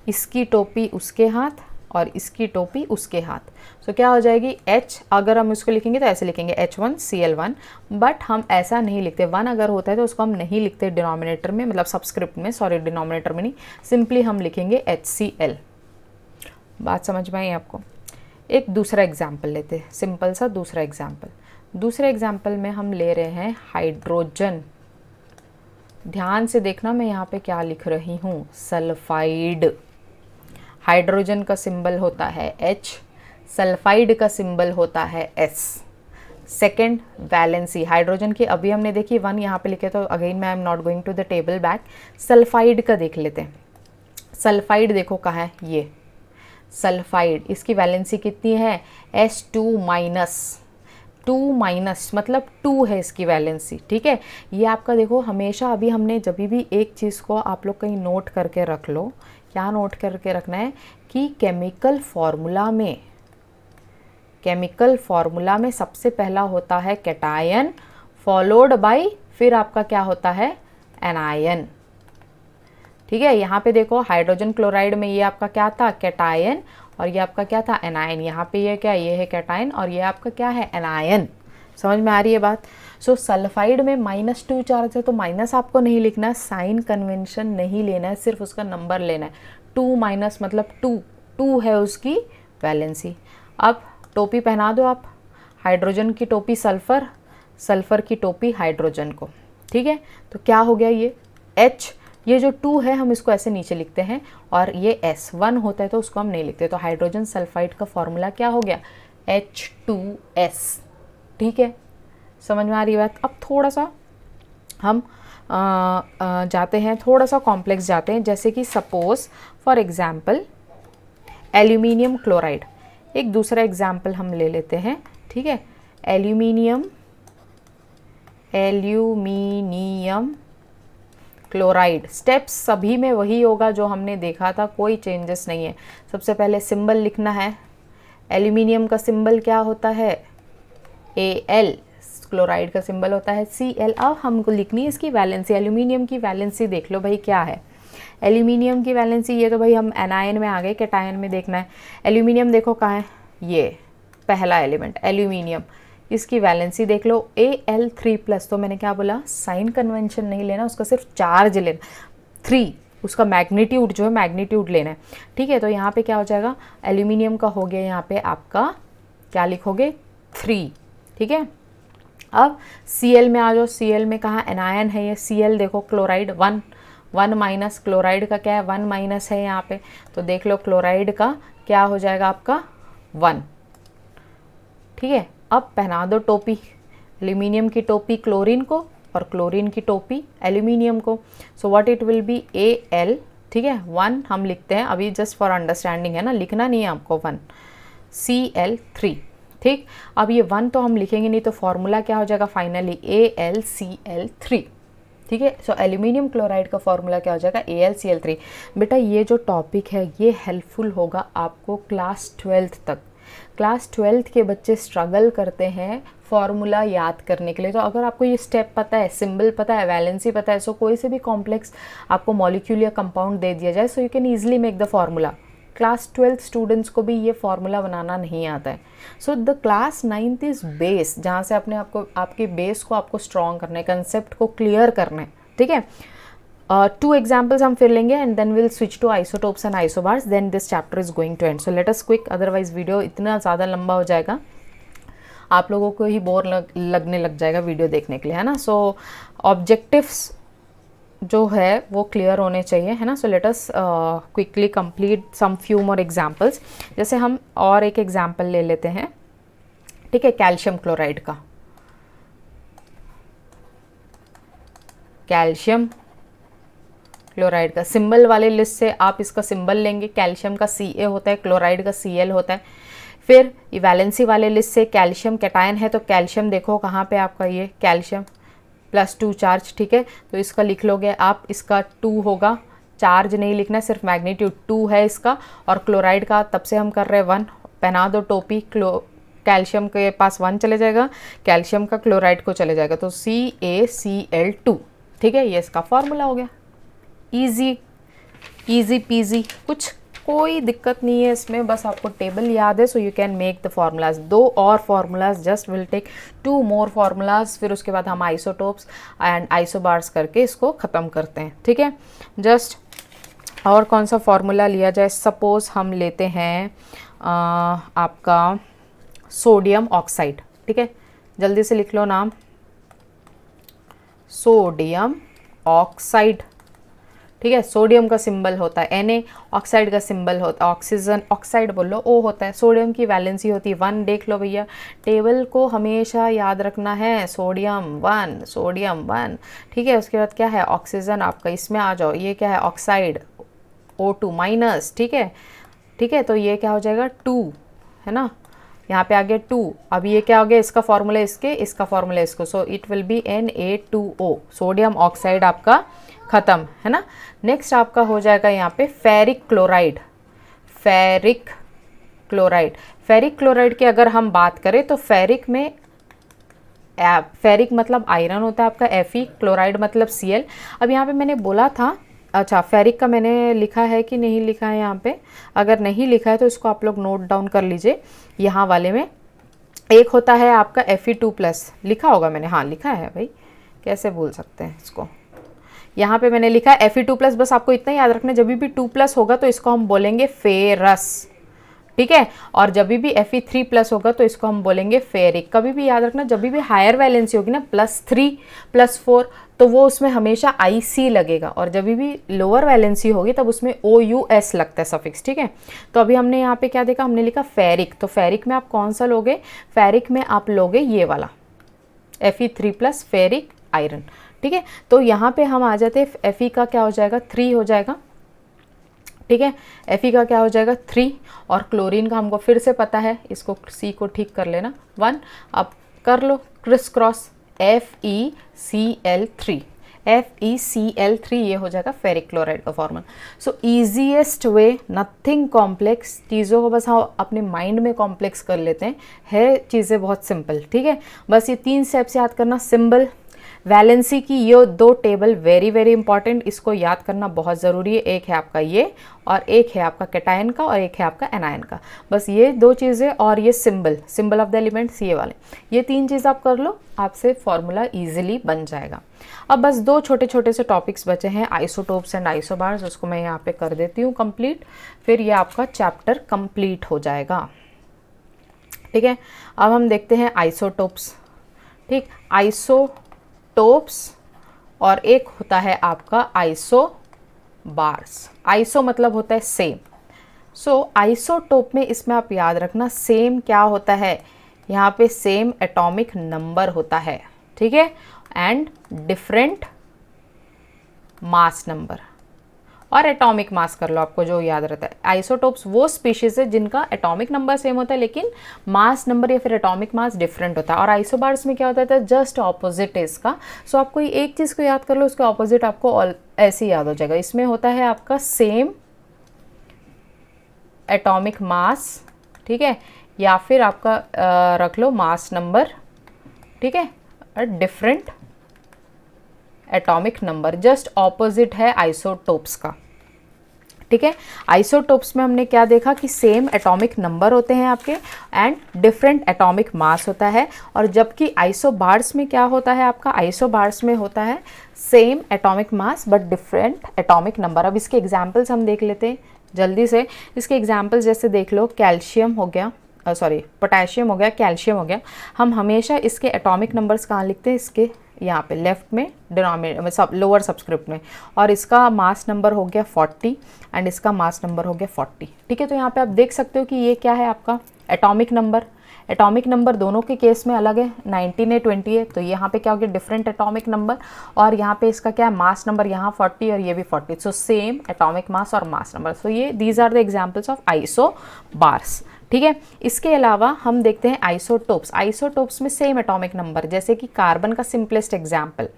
इसकी टोपी उसके हाथ और इसकी टोपी उसके हाथ। सो क्या हो जाएगी H, अगर हम इसको लिखेंगे तो ऐसे लिखेंगे H1Cl1, बट हम ऐसा नहीं लिखते। 1 अगर होता है तो उसको हम नहीं लिखते डिनोमिनेटर में, मतलब सबस्क्रिप्ट में, सॉरी डिनोमिनेटर में नहीं, सिंपली हम लिखेंगे HCl। बात समझ में आई आपको। एक दूसरा एग्जाम्पल लेते हैं, सिंपल सा दूसरा एग्जाम्पल। दूसरे एग्जाम्पल में हम ले रहे हैं हाइड्रोजन। ध्यान से देखना मैं यहाँ पे क्या लिख रही हूँ, सल्फाइड। हाइड्रोजन का सिंबल होता है H, सल्फाइड का सिंबल होता है S। सेकेंड वैलेंसी, हाइड्रोजन की अभी हमने देखी 1 यहाँ पे लिखे, तो अगेन मैं I am not going to the table back. Sulphide का देख लेते हैं। सल्फाइड देखो कहाँ है, ये सल्फाइड, इसकी वैलेंसी कितनी है, S2-, 2- मतलब 2 है इसकी वैलेंसी, ठीक है। ये आपका देखो हमेशा, अभी हमने जब भी एक चीज़ को आप लोग कहीं नोट करके रख लो, क्या नोट करके रखना है कि केमिकल फॉर्मूला में सबसे पहला होता है कैटायन, फॉलोड बाय फिर आपका क्या होता है, एनायन, ठीक है। यहाँ पे देखो हाइड्रोजन क्लोराइड में ये आपका क्या था, कैटायन, और ये आपका क्या था, एनायन। यहाँ पे ये क्या, ये है कैटायन और ये आपका क्या है, एनायन। समझ में आ रही है बात। सो सल्फाइड में -2 चार्ज है तो माइनस आपको नहीं लिखना है, साइन कन्वेंशन नहीं लेना है, सिर्फ उसका नंबर लेना है। 2- मतलब 2 है उसकी वैलेंसी। अब टोपी पहना दो आप, हाइड्रोजन की टोपी सल्फर, सल्फर की टोपी हाइड्रोजन को, ठीक है। तो क्या हो गया, ये H, ये जो 2 है हम इसको ऐसे नीचे लिखते हैं, और ये S1 होता है तो उसको हम नहीं लिखते। तो हाइड्रोजन सल्फाइड का फॉर्मूला क्या हो गया, H2S, ठीक है। समझ में आ रही बात। अब थोड़ा सा हम जाते हैं, थोड़ा सा कॉम्प्लेक्स जाते हैं, जैसे कि suppose for example aluminium chloride. एक दूसरा एग्जांपल हम ले लेते हैं, ठीक है। Aluminium chloride. स्टेप्स सभी में वही होगा जो हमने देखा था, कोई चेंजेस नहीं है। सबसे पहले सिंबल लिखना है। एल्यूमिनियम का सिंबल क्या होता है? Al। क्लोराइड का सिंबल होता है Cl। अब हमको लिखनी है इसकी वैलेंसी। एल्यूमिनियम की वैलेंसी देख लो भाई क्या है। एल्यूमिनियम की वैलेंसी, ये तो भाई हम एनायन में आ गए, कैटायन में देखना है। एल्यूमिनियम देखो कहाँ है, ये पहला एलिमेंट एल्यूमिनियम, इसकी वैलेंसी देख लो Al3+। तो मैंने क्या बोला, साइन कन्वेंशन नहीं लेना, उसका सिर्फ चार्ज लेना, 3, उसका मैग्नीट्यूड जो है मैग्नीट्यूड लेना है, ठीक है। तो यहाँ पे क्या हो जाएगा, एल्यूमिनियम का हो गया यहाँ पे आपका, क्या लिखोगे, 3, ठीक है। अब Cl में आ जाओ। Cl में कहाँ, एनायन है ये, Cl देखो क्लोराइड 1 माइनस, क्लोराइड का क्या है 1 माइनस है यहाँ पे, तो देख लो क्लोराइड का क्या हो जाएगा आपका 1, ठीक है। अब पहना दो टोपी, एल्यूमिनियम की टोपी क्लोरीन को और क्लोरीन की टोपी एल्यूमिनियम को। So what it will B Al, ठीक है। 1 हम लिखते हैं अभी जस्ट फॉर अंडरस्टैंडिंग है ना, लिखना नहीं है आपको 1, Cl3, ठीक। अब ये 1 तो हम लिखेंगे नहीं, तो फॉर्मूला क्या हो जाएगा फाइनली AlCl3, ठीक है। सो एल्यूमिनियम क्लोराइड का फॉर्मूला क्या हो जाएगा AlCl3। बेटा ये जो टॉपिक है ये हेल्पफुल होगा आपको क्लास 12th तक। क्लास 12th के बच्चे स्ट्रगल करते हैं फॉर्मूला याद करने के लिए। तो अगर आपको ये स्टेप पता है, सिंबल पता है, वैलेंसी पता है, सो कोई से भी कॉम्प्लेक्स आपको मॉलिक्यूल या कंपाउंड दे दिया जाए, सो you can easily make the formula. Class 12th students को भी ये फॉर्मूला बनाना नहीं आता है। So the class 9th is base, जहाँ से अपने आपको आपके बेस को आपको स्ट्रॉन्ग करना है, कंसेप्ट को क्लियर करना है, ठीक है। 2 एग्जाम्पल्स हम फिर लेंगे and then will switch to isotopes and isobars, then this chapter is going to end. So let us quick, otherwise video इतना ज़्यादा लंबा हो जाएगा, आप लोगों को ही बोर लगने लग जाएगा वीडियो देखने के लिए, है ना। सो ऑब्जेक्टिव्स जो है वो क्लियर होने चाहिए, है ना। So let us quickly complete some few more examples. जैसे हम और एक एग्जाम्पल ले लेते हैं, ठीक है, कैल्शियम क्लोराइड का। कैल्शियम क्लोराइड का सिंबल वाले लिस्ट से आप इसका सिंबल लेंगे। कैल्शियम का Ca होता है, क्लोराइड का Cl होता है। फिर वैलेंसी वाले लिस्ट से कैल्शियम कैटायन है, तो कैल्शियम देखो कहाँ पे आपका ये कैल्शियम +2 चार्ज, ठीक है। तो इसका लिख लोगे आप, इसका 2 होगा, चार्ज नहीं लिखना, सिर्फ मैग्नीट्यूड 2 है इसका। और क्लोराइड का तब से हम कर रहे हैं 1, पहना दो टोपी, कैल्शियम के पास 1 चले जाएगा, कैल्शियम का क्लोराइड को चले जाएगा, तो CaCl2, ठीक है। ये इसका फॉर्मूला हो गया। इजी पीजी, कुछ कोई दिक्कत नहीं है इसमें, बस आपको टेबल याद है, so you can make the formulas. 2 और formulas, just will take 2 more formulas, फिर उसके बाद हम आइसोटोप्स एंड आइसोबार्स करके इसको ख़त्म करते हैं, ठीक है। जस्ट और कौन सा फार्मूला लिया जाए, सपोज हम लेते हैं आपका सोडियम ऑक्साइड, ठीक है। जल्दी से लिख लो नाम, सोडियम ऑक्साइड, ठीक है। सोडियम का सिंबल होता है Na, ऑक्साइड का सिंबल होता है ऑक्सीजन, ऑक्साइड बोलो O होता है। सोडियम की वैलेंसी होती है 1, देख लो भैया, टेबल को हमेशा याद रखना है, सोडियम 1, ठीक है। उसके बाद क्या है, ऑक्सीजन आपका, इसमें आ जाओ, ये क्या है, ऑक्साइड O2 माइनस, ठीक है, ठीक है। तो ये क्या हो जाएगा 2, है ना, यहाँ पे आ गया 2। अब ये क्या हो गया, इसका फॉर्मूला इसके, इसका फॉर्मूला इसको, सो it will B Na2O, sodium oxide आपका ख़त्म, है ना। नेक्स्ट आपका हो जाएगा यहाँ पे फेरिक क्लोराइड। फेरिक क्लोराइड की अगर हम बात करें तो फेरिक में, फेरिक मतलब आयरन होता है आपका, Fe, क्लोराइड मतलब Cl। अब यहाँ पे मैंने बोला था, अच्छा फेरिक का मैंने लिखा है कि नहीं लिखा है यहाँ पे, अगर नहीं लिखा है तो इसको आप लोग नोट डाउन कर लीजिए। यहाँ वाले में एक होता है आपका Fe2+, लिखा होगा मैंने, हाँ लिखा है भाई, कैसे भूल सकते हैं इसको। यहाँ पे मैंने लिखा है Fe2+, बस आपको इतना याद रखना, जब भी 2+ होगा तो इसको हम बोलेंगे फेरस, ठीक है। और जब भी Fe3+ होगा तो इसको हम बोलेंगे फेरिक। कभी भी याद रखना, जब भी हायर वैलेंसी होगी ना, +3 +4, तो वो उसमें हमेशा IC लगेगा, और जब भी लोअर वैलेंसी होगी तब उसमें OUS लगता है सफिक्स, ठीक है। तो अभी हमने यहाँ पे क्या देखा, हमने लिखा फेरिक, तो फेरिक में आप कौन सा लोगे, फेरिक में आप लोगे ये वाला Fe3+ फेरिक आयरन, ठीक है। तो यहाँ पे हम आ जाते हैं, Fe का क्या हो जाएगा 3 हो जाएगा, ठीक है। Fe का क्या हो जाएगा 3, और क्लोरीन का हमको फिर से पता है, इसको C को ठीक कर लेना 1। अब कर लो क्रिस क्रॉस, FeCl3, FeCl3 ये हो जाएगा फेरिक क्लोराइड का फॉर्मूला। सो ईजीएस्ट वे, नथिंग कॉम्प्लेक्स, चीज़ों को बस हम अपने माइंड में कॉम्प्लेक्स कर लेते हैं, है चीज़ें बहुत सिंपल, ठीक है। बस ये 3 स्टेप्स याद करना, सिंबल, वैलेंसी की ये 2 टेबल वेरी वेरी इंपॉर्टेंट, इसको याद करना बहुत ज़रूरी है। एक है आपका ये और एक है आपका कैटायन का और एक है आपका एनायन का, बस ये 2 चीज़ें, और ये सिंबल ऑफ द एलिमेंट्स ये वाले, ये 3 चीज़ आप कर लो, आपसे फॉर्मूला ईजिली बन जाएगा। अब बस 2 छोटे छोटे से टॉपिक्स बचे हैं, आइसोटोप्स एंड आइसोबार्स, उसको मैं यहाँ पे कर देती हूँ कंप्लीट, फिर ये आपका चैप्टर कंप्लीट हो जाएगा, ठीक है। अब हम देखते हैं आइसोटोप्स, ठीक। आइसोटोप्स और एक होता है आपका आइसोबार्स। आइसो मतलब होता है सेम, सो आइसोटोप में इसमें आप याद रखना सेम क्या होता है, यहाँ पे सेम एटॉमिक नंबर होता है, ठीक है, एंड डिफरेंट मास नंबर, और एटॉमिक मास कर लो, आपको जो याद रहता है। आइसोटोप्स वो स्पीशीज है जिनका एटॉमिक नंबर सेम होता है लेकिन मास नंबर या फिर एटॉमिक मास डिफरेंट होता है, और आइसोबार्स में क्या होता है, जस्ट ऑपोजिट है इसका। सो आप कोई एक चीज़ को याद कर लो, उसके ऑपोजिट आपको ऐसे ही याद हो जाएगा। इसमें होता है आपका सेम एटॉमिक मास, ठीक है, या फिर आपका रख लो मास नंबर, ठीक है, different atomic number, just opposite है आइसोटोप्स का, ठीक है। आइसोटोप्स में हमने क्या देखा कि सेम एटॉमिक नंबर होते हैं आपके एंड डिफरेंट एटॉमिक मास होता है, और जबकि आइसोबार्स में क्या होता है आपका, आइसोबार्स में होता है same atomic mass but different atomic number. अब इसके एग्जाम्पल्स हम देख लेते हैं जल्दी से। इसके एग्जाम्पल्स जैसे देख लो, कैल्शियम हो गया, पोटेशियम हो गया, कैल्शियम हो गया। हम हमेशा इसके एटॉमिक नंबर्स कहाँ लिखते हैं, इसके यहाँ पे लेफ्ट में डिनोमिनेटर लोअर सबस्क्रिप्ट में, और इसका मास नंबर हो गया 40 एंड इसका मास नंबर हो गया 40, ठीक है। तो यहाँ पे आप देख सकते हो कि ये क्या है आपका एटॉमिक नंबर। एटॉमिक नंबर दोनों के केस में अलग है, 19 है 20 है, तो यहाँ पे क्या हो गया डिफरेंट एटॉमिक नंबर, और यहाँ पे इसका क्या है मास नंबर, यहाँ 40 और ये भी 40, सो सेम एटॉमिक मास और मास नंबर। सो ये these are the examples of isobars, ठीक है। इसके अलावा हम देखते हैं आइसोटोप्स। आइसोटोप्स में सेम एटॉमिक नंबर, जैसे कि कार्बन का सिंपलेस्ट एग्जाम्पल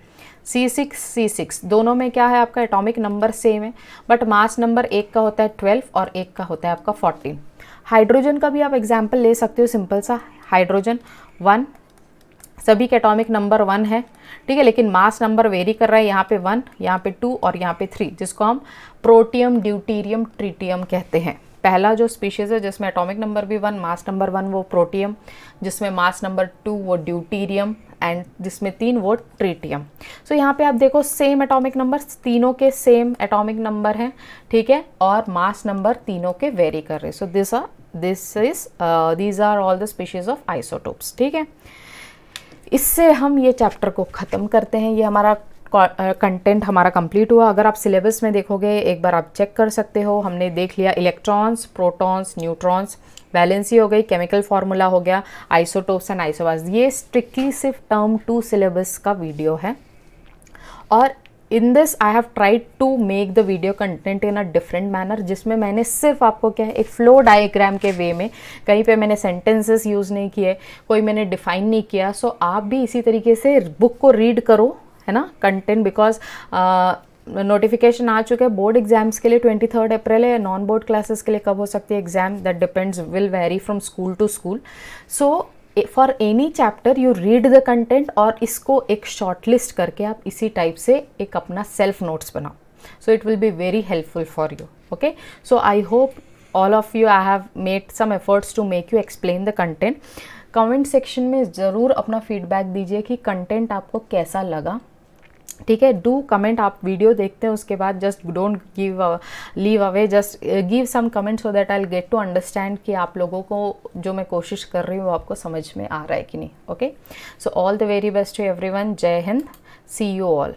C6 दोनों में क्या है आपका एटॉमिक नंबर सेम है, बट मास नंबर एक का होता है 12 और एक का होता है आपका 14। हाइड्रोजन का भी आप एग्जाम्पल ले सकते हो, सिंपल सा हाइड्रोजन 1, सभी के एटॉमिक नंबर 1 है, ठीक है, लेकिन मास नंबर वेरी कर रहा है, यहाँ पे 1, यहाँ पे 2 और यहाँ पे 3, जिसको हम प्रोटियम, ड्यूटीरियम, ट्रिटियम कहते हैं। पहला जो स्पीशीज है जिसमें एटॉमिक नंबर भी 1, मास नंबर 1 वो प्रोटियम, जिसमें मास नंबर 2 वो ड्यूटीरियम एंड जिसमें 3 वो ट्रिटियम। सो यहाँ पे आप देखो सेम एटॉमिक नंबर, तीनों के सेम एटॉमिक नंबर हैं, ठीक है, और मास नंबर तीनों के वेरी कर रहे हैं। सो these are all the species of isotopes, ठीक है। इससे हम ये चैप्टर को ख़त्म करते हैं, ये हमारा कंटेंट हमारा कंप्लीट हुआ। अगर आप सिलेबस में देखोगे एक बार आप चेक कर सकते हो, हमने देख लिया इलेक्ट्रॉन्स, प्रोटॉन्स, न्यूट्रॉन्स, वैलेंसी हो गई, केमिकल फार्मूला हो गया, आइसोटोप्स एंड आइसोबार्स। ये स्ट्रिक्टली सिर्फ टर्म 2 सिलेबस का वीडियो है, और in this I have tried to make the video content in a different manner, जिसमें मैंने सिर्फ आपको क्या है एक फ्लो डायग्राम के वे में, कहीं पे मैंने सेंटेंसेस यूज़ नहीं किए, कोई मैंने डिफाइन नहीं किया। सो आप भी इसी तरीके से बुक को रीड करो, है ना, कंटेंट, बिकॉज नोटिफिकेशन आ चुके हैं बोर्ड एग्जाम्स के लिए 23 अप्रैल है, नॉन बोर्ड क्लासेस के लिए कब हो सकती है exam, that depends, will vary from school to school. So for any chapter you read the content, और इसको एक शॉर्ट लिस्ट करके आप इसी टाइप से एक अपना सेल्फ नोट्स बनाओ, so it will be very helpful for you, okay. So I hope all of you, I have made some efforts to make you explain the content. Comment section में ज़रूर अपना feedback दीजिए कि content आपको कैसा लगा, ठीक है। डू कमेंट, आप वीडियो देखते हैं उसके बाद just don't leave away, just give some comment so that I will get to understand कि आप लोगों को जो मैं कोशिश कर रही हूँ वो आपको समझ में आ रहा है कि नहीं, okay. So all the very best to everyone, Jai Hind, C you all.